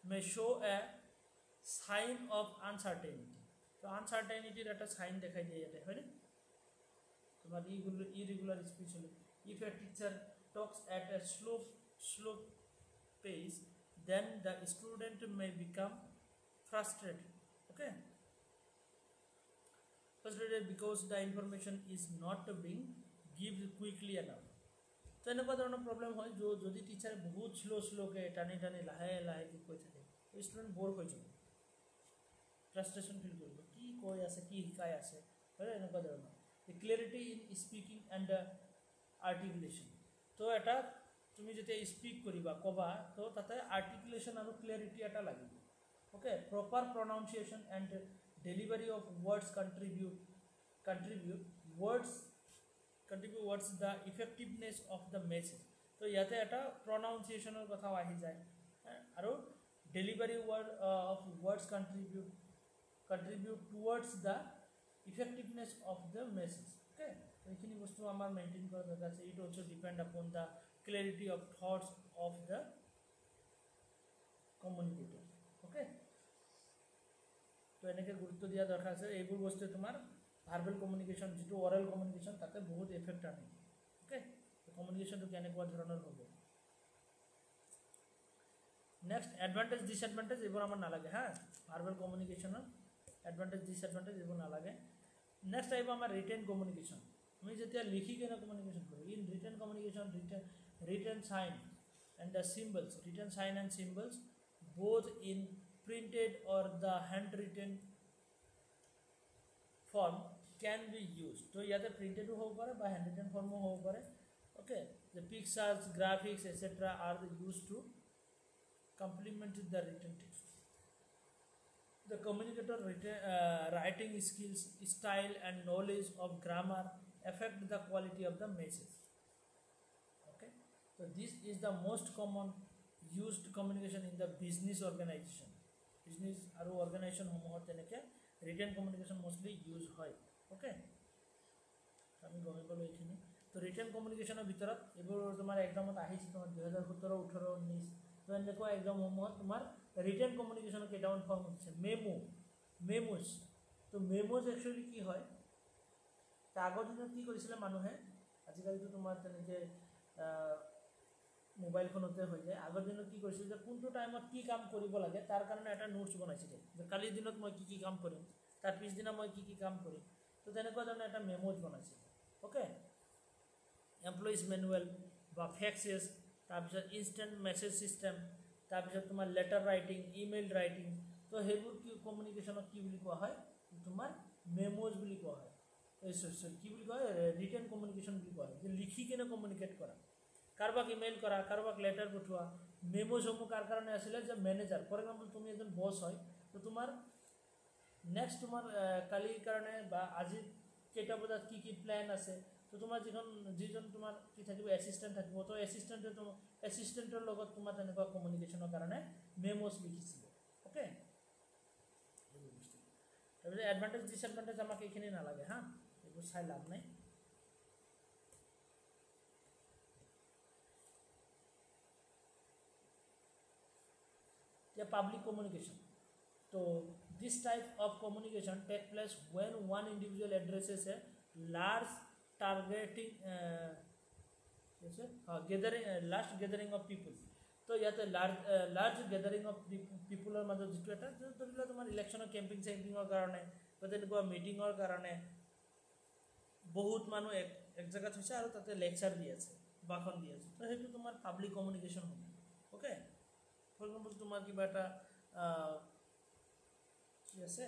may show a sign of uncertainty. So uncertainty at a sign dekhai diye jate hoy ne tomar irregular speech hole if a teacher talks at a slow pace then the student may become frustrated okay because the information is not being given quickly enough তো এনেকুৱা ধৰণৰ problem হয় যদি teacher বহুত শ্ল'কৈ টানি লাহে লাহেকৈ কৈ থাকে ষ্টুডেণ্ট বৰ হৈ যাব ফ্ৰাষ্ট্ৰেশ্যন ফিল কৰিব কি কৈ আছে কি শিকাই আছে হয় এনেকুৱা ধৰণৰ ক্লিয়াৰিটি ইন স্পিকিং এণ্ড আৰ্টিকুলেশ্যন তো এটা তুমি যেতিয়া স্পিক কৰিবা ক'বা তো তাতে আৰ্টিকুলেশ্যন আৰু ক্লিয়াৰিটি এটা লাগিব okay proper pronunciation and delivery of words contribute words the effectiveness of the message. তো ইয়াতে এটা pronunciationৰ কথাও আহি যায় আৰু delivery of words contribute towards the effectiveness of the message. Okay, so এইখিনি বস্তু আমাৰ মেইনটেইন কৰা দৰকাৰ আছে. It also depend upon the clarity of thoughts of the communicator. Okay, তো এনেকৈ গুৰুত্ব দিয়া দৰকাৰ আছে. এইবোৰ বস্তু তোমাৰ ভাৰ্বেল কমিউনিকেশ্যন যিটো অৰেল কমিউনিকেশ্যন তাতে বহুত এফেক্ট আনে. অ'কে, কমিউনিকেশ্যনটো কেনেকুৱা ধৰণৰ হ'ব. নেক্সট এডভান্টেজ ডিসএডভান্টেজ এইবোৰ আমাৰ নালাগে হা. ভাৰ্বেল কমিউনিকেশ্যনৰ এডভান্টেজ ডিসএডভান্টেজ এইবোৰ নালাগে. নেক্সট আহিব আমাৰ ৰিটেন কমিউনিকেশ্যন. আমি যেতিয়া লিখি কেনে কমিউনিকেশ্যন কৰোঁ, in written communication written sign and the symbols, written sign and symbols both in printed or the handwritten form can be used. So yate printed ho pare ba handwritten form ho pare. Okay, the pictures, graphics etc are used to complement the written text. The communicator writing skills, style and knowledge of grammar affect the quality of the message. Okay, so this is the most common used communication in the business organization. Business aru organization homohot teneke written communication mostly use hoy. Okay, আমি গমে পালো এইখিনি. তো written কমিউনিকেশনৰ ভিতৰত এইবোৰ তোমাৰ এক্সামত আহিছে তোমাৰ 2017 18 19. তো এনেকুৱা এক্সাম হোমত তোমাৰ ৰিটেন কমিউনিকেশনৰ কেইটামান ফৰ্ম আছে. মেমোস. তো মেমোস একচুয়ালি কি হয়, তা আগৰ দিনত কি কৰিছিলে মানুহে, আজিকালিতো তোমাৰ তেনেকে মোবাইল ফোনতে হৈ যায়. আগৰ দিনত কি কৰিছিল যে কোনটো টাইমত কি কাম কৰিব লাগে তাৰ কাৰণে এটা নোটছ বনাইছিলে যে কালিৰ দিনত মই কি কাম কৰিম, তাৰ পিছদিনা মই কি কাম কৰিম. তো তেনেকুৱা ধৰণৰ এটা মেমোজ বনাইছিল. অ'কে, এমপ্লয়িজ মেনুৱেল বা ফেক্সেছ, তাৰপিছত ইনষ্টেণ্ট মেছেজ ছিষ্টেম, তাৰপিছত তোমাৰ লেটাৰ ৰাইটিং, ইমেইল ৰাইটিং. তো সেইবোৰ কি কমিউনিকেশ্যনক কি বুলি কোৱা হয়, তোমাৰ মেমোজ বুলি কোৱা হয়. কি বুলি কয়, ৰিটেন কমিউনিকেশ্যন বুলি কোৱা হয়, যে লিখি কেনে কমিউনিকেট কৰা, কাৰোবাক ইমেইল কৰা, কাৰোবাক লেটাৰ পঠোৱা. মেমোজসমূহ কাৰ কাৰণে আছিলে, যে মেনেজাৰ ফৰ এক্সাম্পল তুমি এজন বছ হয়, তো তোমাৰ নেক্সট তোমাৰ কালিৰ কাৰণে বা আজি কেইটা বজাত কি প্লেন আছে, তো তোমাৰ যিজন তোমাৰ কি থাকিব এছিষ্টেণ্ট থাকিব, তো এছিষ্টেণ্টৰ লগত তোমাৰ তেনেকুৱা কমিউনিকেশ্যনৰ কাৰণে মেমোজ লিখিছিলে. অ'কে, তাৰপিছত এডভান্টেজ ডিসএডভান্টেজ আমাক এইখিনি নালাগে হা, এইবোৰ চাই লাভ নাই. Public communication. So this type of communication take place when one individual addresses a large gathering of people. So yate large gathering of people or major jitu eta dhorila tomar election campaign or karone ba tenekua meeting or karone bahut manu ek jaga hoise aru tate lecture di ache, bhakhon di ache. To hetu tomar public communication hobe. Okay, for example তোমাৰ কিবা এটা কি আছে,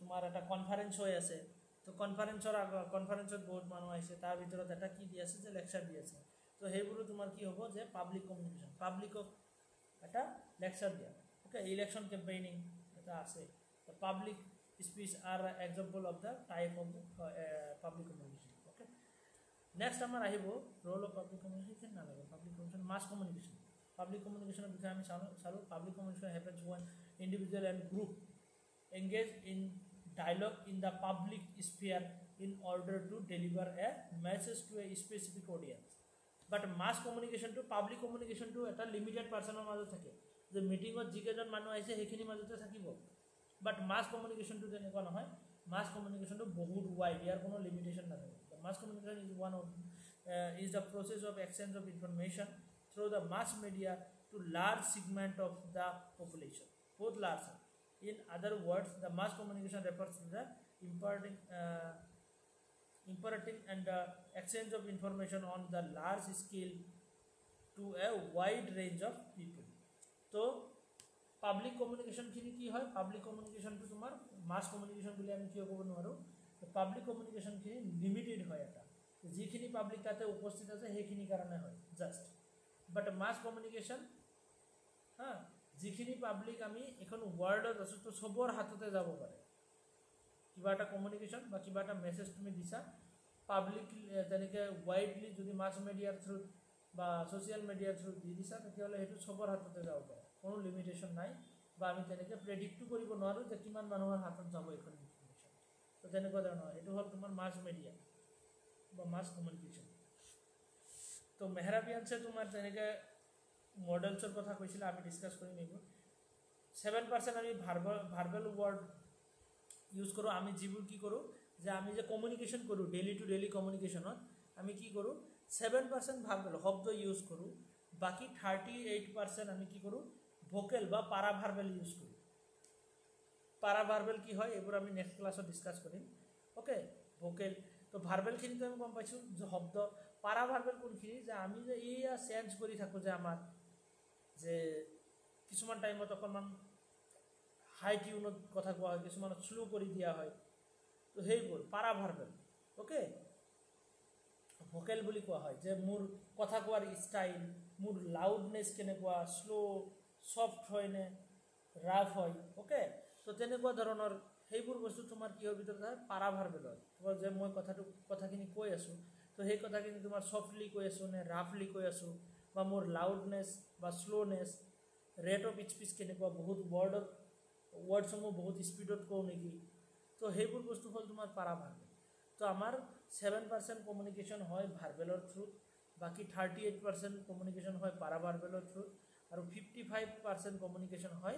তোমাৰ এটা conference হৈ আছে, তো কনফাৰেন্সত বহুত মানুহ আহিছে, তাৰ ভিতৰত এটা কি দি আছে, যে লেকচাৰ দি আছে. তো সেইবোৰো তোমাৰ কি হ'ব, যে পাব্লিক কমিউনিকেশ্যন, পাব্লিকক এটা লেকচাৰ দিয়া. অ'কে, ইলেকশ্যন কেম্পেইনিং এটা আছে. Public speech R example of the type of public communication. Okay, next আমাৰ আহিব ৰ'ল অফ পাব্লিক কমিউনিকেশ্যন. নালাগে public communication, mass communication. Public communication বিষয়ে আমি চালো. Public communication happens when individual and group engage in dialogue in the public sphere in order to deliver a message to a specific audience. But mass communication to public communication to এটা limited personৰ মাজত থাকে, যে মিটিঙত যিকেইজন মানুহ আহিছে সেইখিনি মাজতে থাকিব. বাট মাছ কমিউনিকেশ্যনটো তেনেকুৱা নহয়. মাছ কমিউনিকেশ্যনটো বহুত ৱাইড, ইয়াৰ কোনো লিমিটেশ্যন নাথাকে. Mass communication is the process of exchange of information through the mass media to large segment of the population, both large. In other words, the mass communication refers to the imparting and the exchange of information on the large scale to a wide range of people. So public communication খিনি কি হয়, public communication to তোমার mass communication বুলি আমি কি ক'ব নোৱাৰো. public communication খিনি লিমিটেড হয়, এটা যিখিনি পাব্লিক তাতে উপস্থিত আছে সেইখিনি কাৰণে হয় জাস্ট. বাট মাছ কমিউনিকেশ্যন যিখিনি পাব্লিক আমি এখন ৱৰ্ল্ডত আছোঁ, তো চবৰ হাততে যাব পাৰে. কিবা এটা কমিউনিকেশ্যন বা কিবা এটা মেছেজ তুমি দিছা পাব্লিকলি যেনেকৈ ৱাইডলি যদি মাছ মিডিয়াৰ থ্ৰুত বা ছ'চিয়েল মিডিয়াৰ থ্ৰুত দি দিছা তেতিয়াহ'লে সেইটো চবৰ হাততে যাব পাৰে, কোনো লিমিটেশ্যন নাই বা আমি তেনেকৈ প্ৰেডিক্টটো কৰিব নোৱাৰোঁ যে কিমান মানুহৰ হাতত যাব এইখন ইনফৰ্মেশ্যন। তো তেনেকুৱা ধৰণৰ এইটো হ'ল তোমাৰ মাছ মিডিয়া বা মাছ কমিউনিকেশ্যন। তো মেহৰাবিয়ানছে তোমাৰ তেনেকৈ মডেলছৰ কথা কৈছিলে, আমি ডিছকাছ কৰিম এইবোৰ। 7% আমি ভাৰ্বেল ৱৰ্ড ইউজ কৰোঁ। আমি যিবোৰ কি কৰোঁ যে আমি যে কমিউনিকেশ্যন কৰোঁ ডেইলি টু ডেইলি কমিউনিকেশ্যনত আমি কি কৰোঁ 7% ভাৰ্বেল শব্দ ইউজ কৰোঁ, বাকী 38% আমি কি কৰোঁ ভোকেল বা পাৰা ভাৰ্বেল ইউজ কৰোঁ। পাৰা ভাৰ্বেল কি হয় এইবোৰ আমি নেক্সট ক্লাছত ডিছকাছ কৰিম। অ'কে, ভোকেল তো ভাৰ্বেলখিনিতো আমি গম পাইছোঁ যে শব্দ। পাৰা ভাৰ্বেল কোনখিনি যে আমি যে এয়া চেঞ্জ কৰি থাকোঁ যে আমাৰ যে কিছুমান টাইমত অকণমান হাই টিউনত কথা কোৱা হয়, কিছুমানত শ্ল' কৰি দিয়া হয়, তো সেইবোৰ পাৰা ভাৰ্বেল। অ'কে, ভোকেল বুলি কোৱা হয় যে মোৰ কথা কোৱাৰ ষ্টাইল, মোৰ লাউডনেছ কেনেকুৱা, শ্ল' ছফ্ট হয়নে ৰাফ হয়। অ'কে, তো তেনেকুৱা ধৰণৰ সেইবোৰ বস্তু তোমাৰ কিহৰ ভিতৰত হয় পাৰা ভাৰ্বেল হয়। তোমাৰ যে মই কথাখিনি কৈ আছোঁ তো সেই কথাখিনি তোমাৰ ছফ্টলি কৈ আছোঁ নে ৰাফলি কৈ আছোঁ, বা মোৰ লাউডনেছ বা শ্ল'নেছ, ৰেট অফ স্পীচ কেনেকুৱা, বহুত ৱৰ্ডসমূহ বহুত স্পীডত কওঁ নেকি, তো সেইবোৰ বস্তু হ'ল তোমাৰ পাৰা ভাৰ্বেল। তো আমাৰ 7% কমিউনিকেশ্যন হয় ভাৰ্বেলৰ থ্ৰুত, বাকী 38% কমিউনিকেশ্যন হয় পাৰা ভাৰ্বেলৰ থ্ৰুত, আৰু 55% কমিউনিকেশ্যন হয়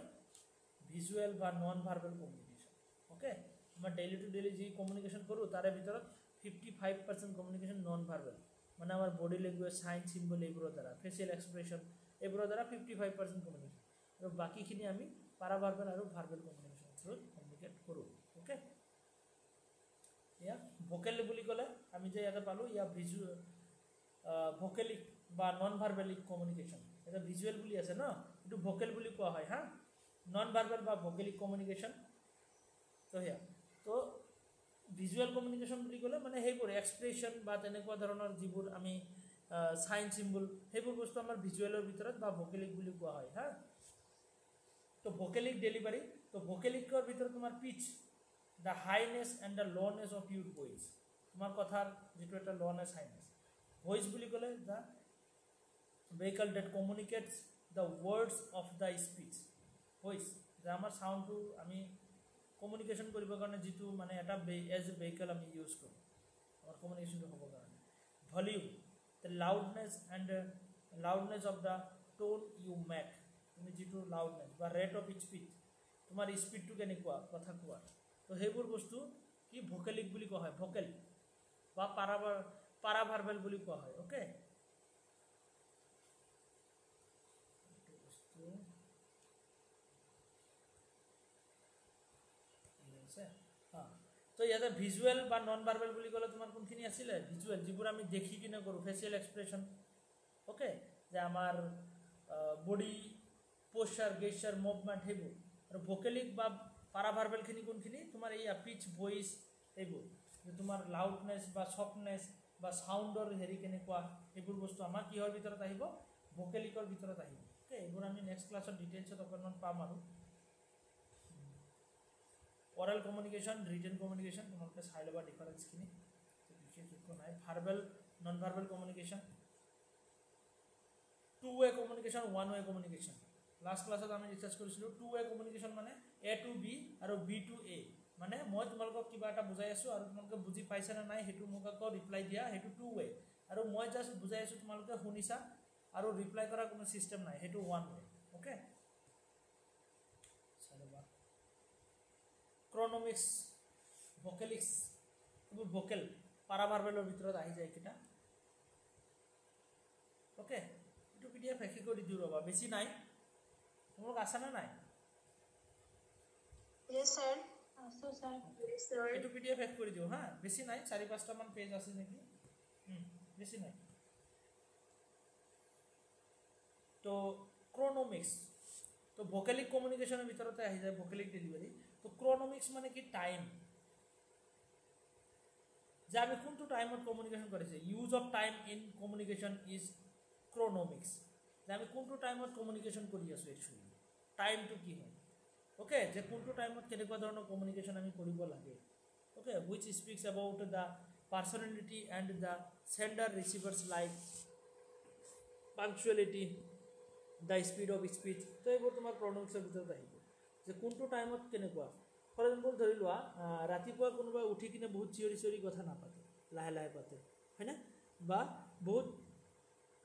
ভিজুৱেল বা নন ভাৰ্বেল কমিউনিকেশ্যন। অ'কে, আমাৰ ডেইলি টু ডেইলি যি কমিউনিকেশ্যন কৰোঁ তাৰে ভিতৰত 55% কমিউনিকেশ্যন নন ভাৰ্বেল, মানে আমাৰ বডি লেংগুৱেজ, চাইন, চিম্বল এইবোৰৰ দ্বাৰা, ফেচিয়েল এক্সপ্ৰেশ্যন এইবোৰৰ দ্বাৰা 55% কমিউনিকেশ্যন, আৰু বাকীখিনি আমি পাৰা ভাৰ্বেল আৰু ভাৰ্বেল কমিউনিকেশ্যন থ্ৰুত কমিউনিকেট কৰোঁ। অ'কে, এয়া ভোকেল বুলি ক'লে আমি যে ইয়াতে পালোঁ ইয়া ভোকেলিক বা নন ভাৰ্বেলিক কমিউনিকেশ্যন। এতিয়া ভিজুৱেল বুলি আছে ন, এইটো ভোকেল বুলি কোৱা হয় হা, নন ভাৰ্বেল বা ভোকেলিক কমিউনিকেশ্যন। তো সেয়া তো ভিজুৱেল কমিউনিকেশ্যন বুলি ক'লে মানে সেইবোৰ এক্সপ্ৰেশ্যন বা তেনেকুৱা ধৰণৰ যিবোৰ আমি চাইন চিম্বল সেইবোৰ বস্তু আমাৰ ভিজুৱেলৰ ভিতৰত বা ভোকেলিক বুলি কোৱা হয় হা। তো ভোকেলিক ডেলিভাৰী, তো ভোকেলিকৰ ভিতৰত তোমাৰ pitch, the highness and the lowness of your voice, তোমাৰ কথাৰ যিটো এটা ল'নেছ হাইনেছ। ভইচ বুলি ক'লে the vehicle that communicates the words of the speech. Voice যে আমাৰ চাউণ্ডটো আমি কমিউনিকেশ্যন কৰিবৰ কাৰণে যিটো মানে এটা এজ এ ভেহিকল আমি ইউজ কৰোঁ আমাৰ কমিউনিকেশ্যনটো হ'বৰ কাৰণে। ভলিউম, দ্য লাউডনেছ অফ দ্য টোন ইউ মেক, তুমি যিটো লাউডনেছ বা ৰেট অফ স্পীচ, তোমাৰ স্পীডটো কেনেকুৱা কথা কোৱাৰ, তো সেইবোৰ বস্তু কি ভোকেলিক বুলি কোৱা হয়, ভোকেল বা পাৰা ভাৰ্বেল বুলি কোৱা হয়। অ'কে, তো ইয়াতে ভিজুৱেল বা নন ভাৰ্বেল বুলি ক'লে তোমাৰ কোনখিনি আছিলে ভিজুৱেল, যিবোৰ আমি দেখি কিনে কৰোঁ, ফেচিয়েল এক্সপ্ৰেশ্যন। অ'কে, যে আমাৰ বডি প'শ্চাৰ, গেশ্চাৰ, মুভমেণ্ট সেইবোৰ। আৰু ভোকেলিক বা পাৰা ভাৰ্বেলখিনি কোনখিনি তোমাৰ এই পিচ, ভইচ এইবোৰ, যে তোমাৰ লাউডনেছ বা ছফ্টনেছ বা চাউণ্ডৰ হেৰি কেনেকুৱা, এইবোৰ বস্তু আমাৰ কিহৰ ভিতৰত আহিব ভোকেলিকৰ ভিতৰত আহিব। অ'কে, এইবোৰ আমি নেক্সট ক্লাছত ডিটেইলছত অকণমান পাম। আৰু অৰেল কমিউনিকেশ্যন, ৰিটেন কমিউনিকেশ্যন তোমালোকে চাই ল'বা ডিফাৰেঞ্চখিনি, বিশেষ একো নাই। Verbal, non verbal communication, two way communication, one way communication. Last ক্লাছত আমি ডিছকাছ কৰিছিলোঁ টু ৱে কমিউনিকেশ্যন মানে A to B আৰু B to A, মানে মই তোমালোকক কিবা এটা বুজাই আছোঁ আৰু তোমালোকে বুজি পাইছা নে নাই সেইটো মোক আকৌ ৰিপ্লাই দিয়া, সেইটো টু ৱে। আৰু মই জাষ্ট বুজাই আছোঁ, তোমালোকে শুনিছা আৰু ৰিপ্লাই কৰাৰ কোনো ছিষ্টেম নাই, সেইটো ওৱান ৱে। অ'কে, ক্ৰনমিক্স, ভোকেলিক্স, এইবোৰ ভোকেল পাৰা ভাৰ্বেলৰ ভিতৰত আহি যায় এইকেইটা। অ'কে, এইটো PDF শেষি কৰি দিওঁ ৰ'বা, বেছি নাই, তোমালোক আছানে নাই? Yes, sir. Also, sir. Yes, sir. এইটো PDF শেষ কৰি দিওঁ হা, বেছি নাই, 4-5টামান পেজ আছে নেকি, বেছি নাই। তো ক্ৰনমিক্স, তো ভোকেলিক কমিউনিকেশ্যনৰ ভিতৰতে আহি যায় ভোকেলিক ডেলিভাৰী। তো ক্ৰনমিক্স মানে কি টাইম, যে আমি কোনটো টাইমত কমিউনিকেশ্যন কৰিছে, use of time in communication is chronemics, যে আমি কোনটো টাইমত কমিউনিকেশ্যন কৰি আছোঁ, একচুৱেলি টাইমটো কি হয়। অ'কে, যে কোনটো টাইমত কেনেকুৱা ধৰণৰ কমিউনিকেশ্যন আমি কৰিব লাগে, okay, which speaks about the personality and the sender receivers like punctuality, the speed of speech. তো এইবোৰ তোমাৰ প্ৰনাউন্সৰ ভিতৰত আহিব যে কোনটো টাইমত কেনেকুৱা। ফৰ এক্সাম্পল ধৰি লোৱা ৰাতিপুৱা কোনোবাই উঠি কিনে বহুত চিঞৰি চিঞৰি কথা নাপাতে, লাহে লাহে পাতে, হয়নে? বা বহুত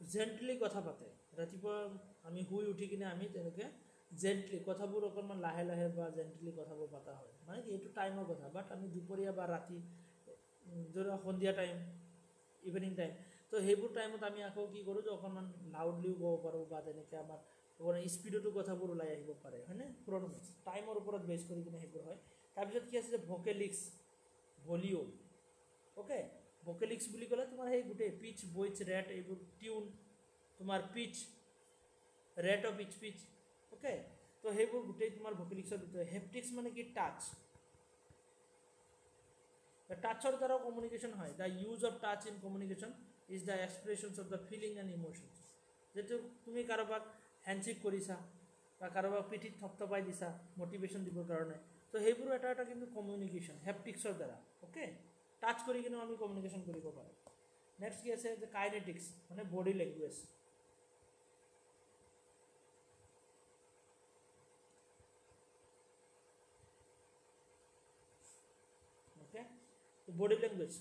জেণ্টলি কথা পাতে। ৰাতিপুৱা আমি শুই উঠি কিনে আমি তেনেকৈ জেণ্টলি কথাবোৰ অকণমান লাহে লাহে বা জেণ্টলি কথাবোৰ পতা হয়, মানে কি এইটো টাইমৰ কথা। বাট আমি দুপৰীয়া বা ৰাতি ধৰি লোৱা সন্ধিয়া টাইম, ইভিনিং টাইম, তো সেইবোৰ টাইমত আমি আকৌ কি কৰোঁ যে অকণমান লাউডলিও ক'ব পাৰোঁ বা তেনেকৈ আমাৰ অকণমান স্পীডতো কথাবোৰ ওলাই আহিব পাৰে, হয়নে? প্ৰনাউন্স টাইমৰ ওপৰত বেছ কৰি কিনে সেইবোৰ হয়। তাৰপিছত কি আছে যে ভকেলিক্স, ভলিউম, অ'কে। ভকেলিক্স বুলি ক'লে তোমাৰ সেই গোটেই পিচ, ভইচ, ৰেট, এইবোৰ টিউন, তোমাৰ pitch, rate of each pitch, okay. তো সেইবোৰ গোটেই তোমাৰ ভকেলিক্সৰ ভিতৰত। হেপটিক্স মানে কি টাচ, টাচৰ দ্বাৰাও কমিউনিকেশ্যন হয়। The use of touch in communication is the expressions of the feeling and emotions. যিটো তুমি কাৰোবাক হেণ্ডশ্বেক কৰিছা বা কাৰোবাক পিঠিত থপথপাই দিছা মটিভেশ্যন দিবৰ কাৰণে, তো সেইবোৰো এটা এটা কিন্তু কমিউনিকেশ্যন হেপটিক্সৰ দ্বাৰা, অ'কে। টাচ কৰি কিনেও আমি কমিউনিকেশ্যন কৰিব পাৰোঁ। নেক্সট কি আছে যে কাইনেটিক্স, মানে body language. Okay, body language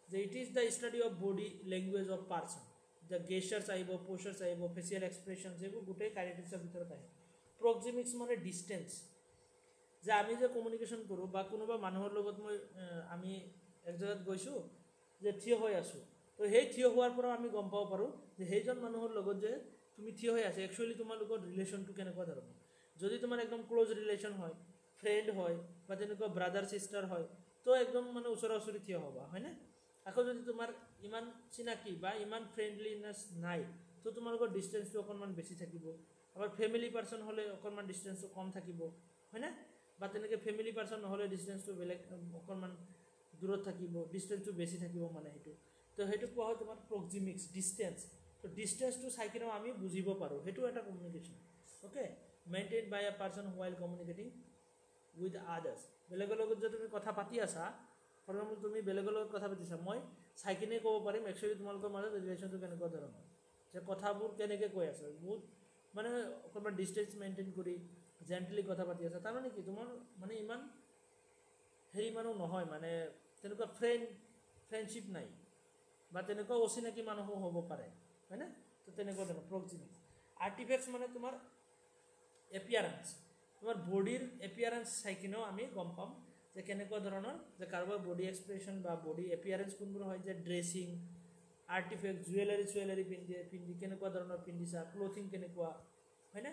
যে it is the study of body language of person. The gestures আহিব, প'চাৰ্ছ আহিব, ফেচিয়েল এক্সপ্ৰেছনছ, এইবোৰ গোটেই কাইনেটিক্সৰ ভিতৰত আহে। প্ৰক্সিমিক্স মানে ডিষ্টেঞ্চ, যে আমি যে কমিউনিকেশ্যন কৰোঁ বা কোনোবা মানুহৰ লগত আমি এক জেগাত গৈছোঁ যে থিয় হৈ আছোঁ, তো সেই থিয় হোৱাৰ পৰাও আমি গম পাব পাৰোঁ যে সেইজন মানুহৰ লগত যে তুমি থিয় হৈ আছে একচুৱেলি তোমালোকৰ ৰিলেশ্যনটো কেনেকুৱা ধৰণৰ। যদি তোমাৰ একদম ক্ল'জ ৰিলেশ্যন হয়, ফ্ৰেণ্ড হয় বা তেনেকুৱা ব্ৰাদাৰ ছিষ্টাৰ হয়, তো একদম মানে ওচৰা ওচৰি থিয় হ'বা, হয়নে? আকৌ যদি তোমাৰ ইমান চিনাকি বা ইমান ফ্ৰেণ্ডলিনেছ নাই, তো তোমালোকৰ ডিষ্টেঞ্চটো অকণমান বেছি থাকিব। আমাৰ ফেমিলি পাৰ্চন হ'লে অকণমান ডিষ্টেঞ্চটো কম থাকিব, হয়নে? বা তেনেকৈ ফেমিলি পাৰ্চন নহ'লে ডিষ্টেঞ্চটো বেলেগ, অকণমান দূৰত থাকিব, ডিষ্টেঞ্চটো বেছি থাকিব মানে সেইটো। তো সেইটো কোৱা হয় তোমাৰ প্ৰক্সিমিক্স, ডিষ্টেঞ্চ। তো ডিষ্টেঞ্চটো চাই কিনেও আমি বুজিব পাৰোঁ, সেইটো এটা communication, okay. Maintain by a person while communicating with others. বেলেগৰ লগত যে তুমি কথা পাতি আছা, ফৰ এক্সাম্পল তুমি বেলেগৰ লগত কথা পাতিছা, মই চাই কিনে ক'ব পাৰিম একচুৱেলি তোমালোকৰ মাজত ৰিলেশ্যনটো কেনেকুৱা ধৰণৰ, যে কথাবোৰ কেনেকৈ কৈ আছে, বহুত মানে অকণমান ডিষ্টেঞ্চ মেইনটেইন কৰি জেণ্টলি কথা পাতি আছে। তাৰমানে কি তোমাৰ মানে ইমান হেৰি মানুহ নহয়, মানে তেনেকুৱা ফ্ৰেণ্ডশ্বিপ নাই বা তেনেকুৱা অচিনাকি মানুহো হ'ব পাৰে, হয়নে? তো তেনেকুৱা ধৰণৰ প্ৰক্সিমিক্স। আৰ্টিফেক্টছ মানে তোমাৰ এপিয়াৰেঞ্চ, তোমাৰ বডিৰ এপিয়াৰেঞ্চ চাই কিনেও আমি গম পাম যে কেনেকুৱা ধৰণৰ, যে কাৰোবাৰ বডি এক্সপ্ৰেছন বা বডি এপিয়াৰেঞ্চ কোনবোৰ হয়, যে ড্ৰেছিং, আৰ্টিফেক্ট, জুৱেলাৰী পিন্ধি কেনেকুৱা ধৰণৰ পিন্ধিছা, ক্লথিং কেনেকুৱা, হয়নে?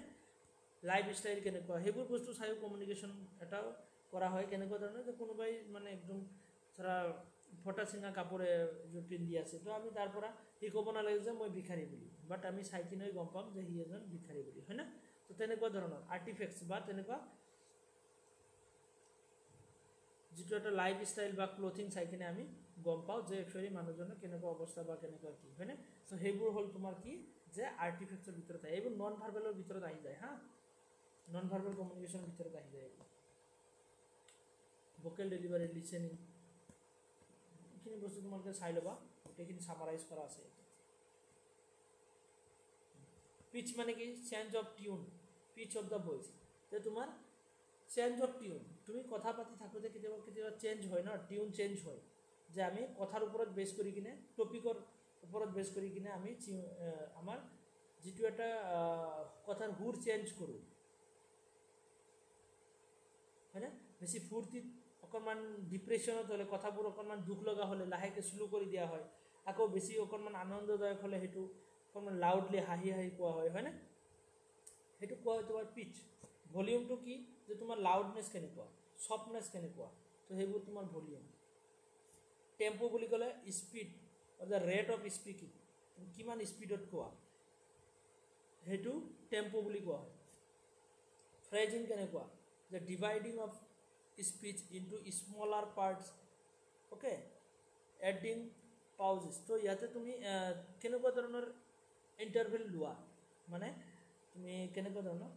লাইফ ষ্টাইল কেনেকুৱা, সেইবোৰ বস্তু চাইও কমিউনিকেশ্যন এটাও কৰা হয়। কেনেকুৱা ধৰণৰ, যে কোনোবাই মানে একদম ধৰা ফটা চিঙা কাপোৰ এযোৰ পিন্ধি আছে, তো আমি তাৰ পৰা সি ক'ব নালাগে যে মই ভিখাৰী বুলি, বাট আমি চাই কিনেই গম পাম যে সি এজন ভিখাৰী বুলি, হয়নে? তো তেনেকুৱা ধৰণৰ আৰ্টিফেক্টছ বা তেনেকুৱা যিটো এটা লাইফ ষ্টাইল বা ক্লথিং চাই কিনে আমি গম পাওঁ যে একচুৱেলি মানুহজনৰ কেনেকুৱা অৱস্থা বা কেনেকুৱা কি, হয়নে? তো সেইবোৰ হ'ল তোমাৰ কি, যে আৰ্টিফেক্টছৰ ভিতৰত আহে। এইবোৰ নন ভাৰ্বেলৰ ভিতৰত আহি যায়, হা, নন ভাৰ্বেল কমিউনিকেশ্যনৰ ভিতৰত আহি যায় এইবোৰ। ভোকেল ডেলিভাৰী, লিচেনিং, এইখিনি বস্তু তোমালোকে চাই ল'বা, গোটেইখিনি ছামাৰাইজ কৰা আছে। পিচ মানে কি, change of tune, pitch of the voice, যে তোমাৰ চেঞ্জ অফ টিউন, তুমি কথা পাতি থাকোঁতে কেতিয়াবা কেতিয়াবা চেঞ্জ হয় ন, টিউন চেঞ্জ হয়, যে আমি কথাৰ ওপৰত বেছ কৰি কিনে, টপিকৰ ওপৰত বেছ কৰি কিনে আমি আমাৰ যিটো এটা কথাৰ সুৰ চেঞ্জ কৰোঁ, হয়নে? বেছি ফূৰ্তিত, অকণমান ডিপ্ৰেশ্যনত হ'লে, কথাবোৰ অকণমান দুখ লগা হ'লে লাহেকৈ শ্ল' কৰি দিয়া হয়। আকৌ বেছি অকণমান আনন্দদায়ক হ'লে সেইটো অকণমান লাউডলি হাঁহি হাঁহি কোৱা হয়, হয়নে? সেইটো কোৱা হয় তোমাৰ পিচ। ভলিউমটো কি, যে তোমাৰ লাউডনেছ কেনেকুৱা, ছফ্টনেছ কেনেকুৱা, তো সেইবোৰ তোমাৰ ভলিউম। টেম্পো বুলি ক'লে speed, the rate of speaking, তুমি কিমান স্পীডত কোৱা, সেইটো টেম্পো বুলি কোৱা হয়। ফ্ৰেজিং কেনেকুৱা, যে dividing of speech into smaller parts, okay, adding pauses. তো ইয়াতে তুমি কেনেকুৱা ধৰণৰ ইণ্টাৰভেল লোৱা, মানে তুমি কেনেকুৱা ধৰণৰ,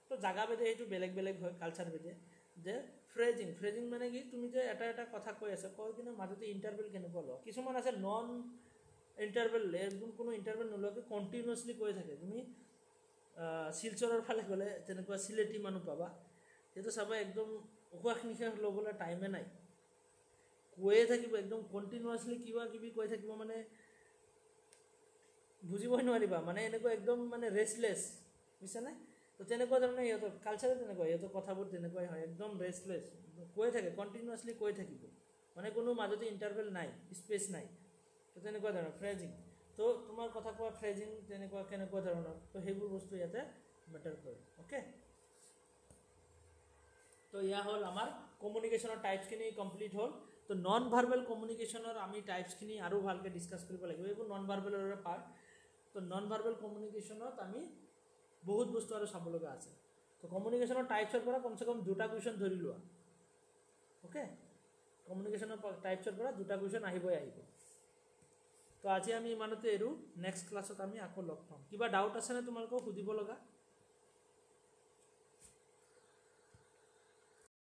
তো জাগা ভেদে সেইটো বেলেগ বেলেগ হয়, কালচাৰ ভেদে। যে ফ্ৰেজিং ফ্ৰেজিং মানে কি তুমি যে এটা কথা কৈ আছা কৈ কিনে মাজতে ইণ্টাৰভেল কেনেকুৱা লোৱা কিছুমান আছে নন ইণ্টাৰভেল একদম কোনো ইণ্টাৰভেল নোলোৱাকৈ কণ্টিনিউৱাছলি কৈ থাকে তুমি শিলচৰৰ ফালে গ'লে তেনেকুৱা চিলেটি মানুহ পাবা সেইটো চাবা একদম উশাহ নিশাহ ল'বলৈ টাইমে নাই কৈয়ে থাকিব একদম কণ্টিনিউৱাছলি কিবা কিবি কৈ থাকিব মানে বুজিবই নোৱাৰিবা মানে এনেকুৱা একদম মানে ৰেষ্টলেছ বুজিছানে তো তেনেকুৱা ধৰণে সিহঁতৰ কালচাৰে তেনেকুৱা সিহঁতৰ কথাবোৰ তেনেকুৱাই হয় একদম ৰেষ্টলেছ কৈ থাকে কণ্টিনিউৱাছলি কৈ থাকিব মানে কোনো মাজতে ইণ্টাৰভেল নাই স্পেচ নাই তো তেনেকুৱা ধৰণৰ ফ্ৰেজিং তো তোমাৰ কথা কোৱা ফ্ৰেজিং তেনেকুৱা কেনেকুৱা ধৰণৰ তো সেইবোৰ বস্তু ইয়াতে মেটাৰ কৰে অ'কে তো এয়া হ'ল আমাৰ কমিউনিকেশ্যনৰ টাইপছখিনি কমপ্লিট হ'ল তো নন ভাৰ্বেল কমিউনিকেশ্যনৰ আমি টাইপছখিনি আৰু ভালকৈ ডিছকাছ কৰিব লাগিব এইবোৰ নন ভাৰ্বেলৰে পাৰ্ট তো নন ভাৰ্বেল কমিউনিকেশ্যনত আমি বহুত বস্তু আৰু চাব লগা আছে তো কমিউনিকেশ্যনৰ টাইপছৰ পৰা কমচে কম দুটা কুৱেশ্যন ধৰি লোৱা অ'কে কমিউনিকেশ্যনৰ টাইপছৰ পৰা দুটা কুৱেশ্যন আহিবই আহিব তো আজি আমি ইমানতে এৰো নেক্সট ক্লাছত আমি আকৌ লগ পাম কিবা ডাউট আছেনে তোমালোকক সুধিব লগা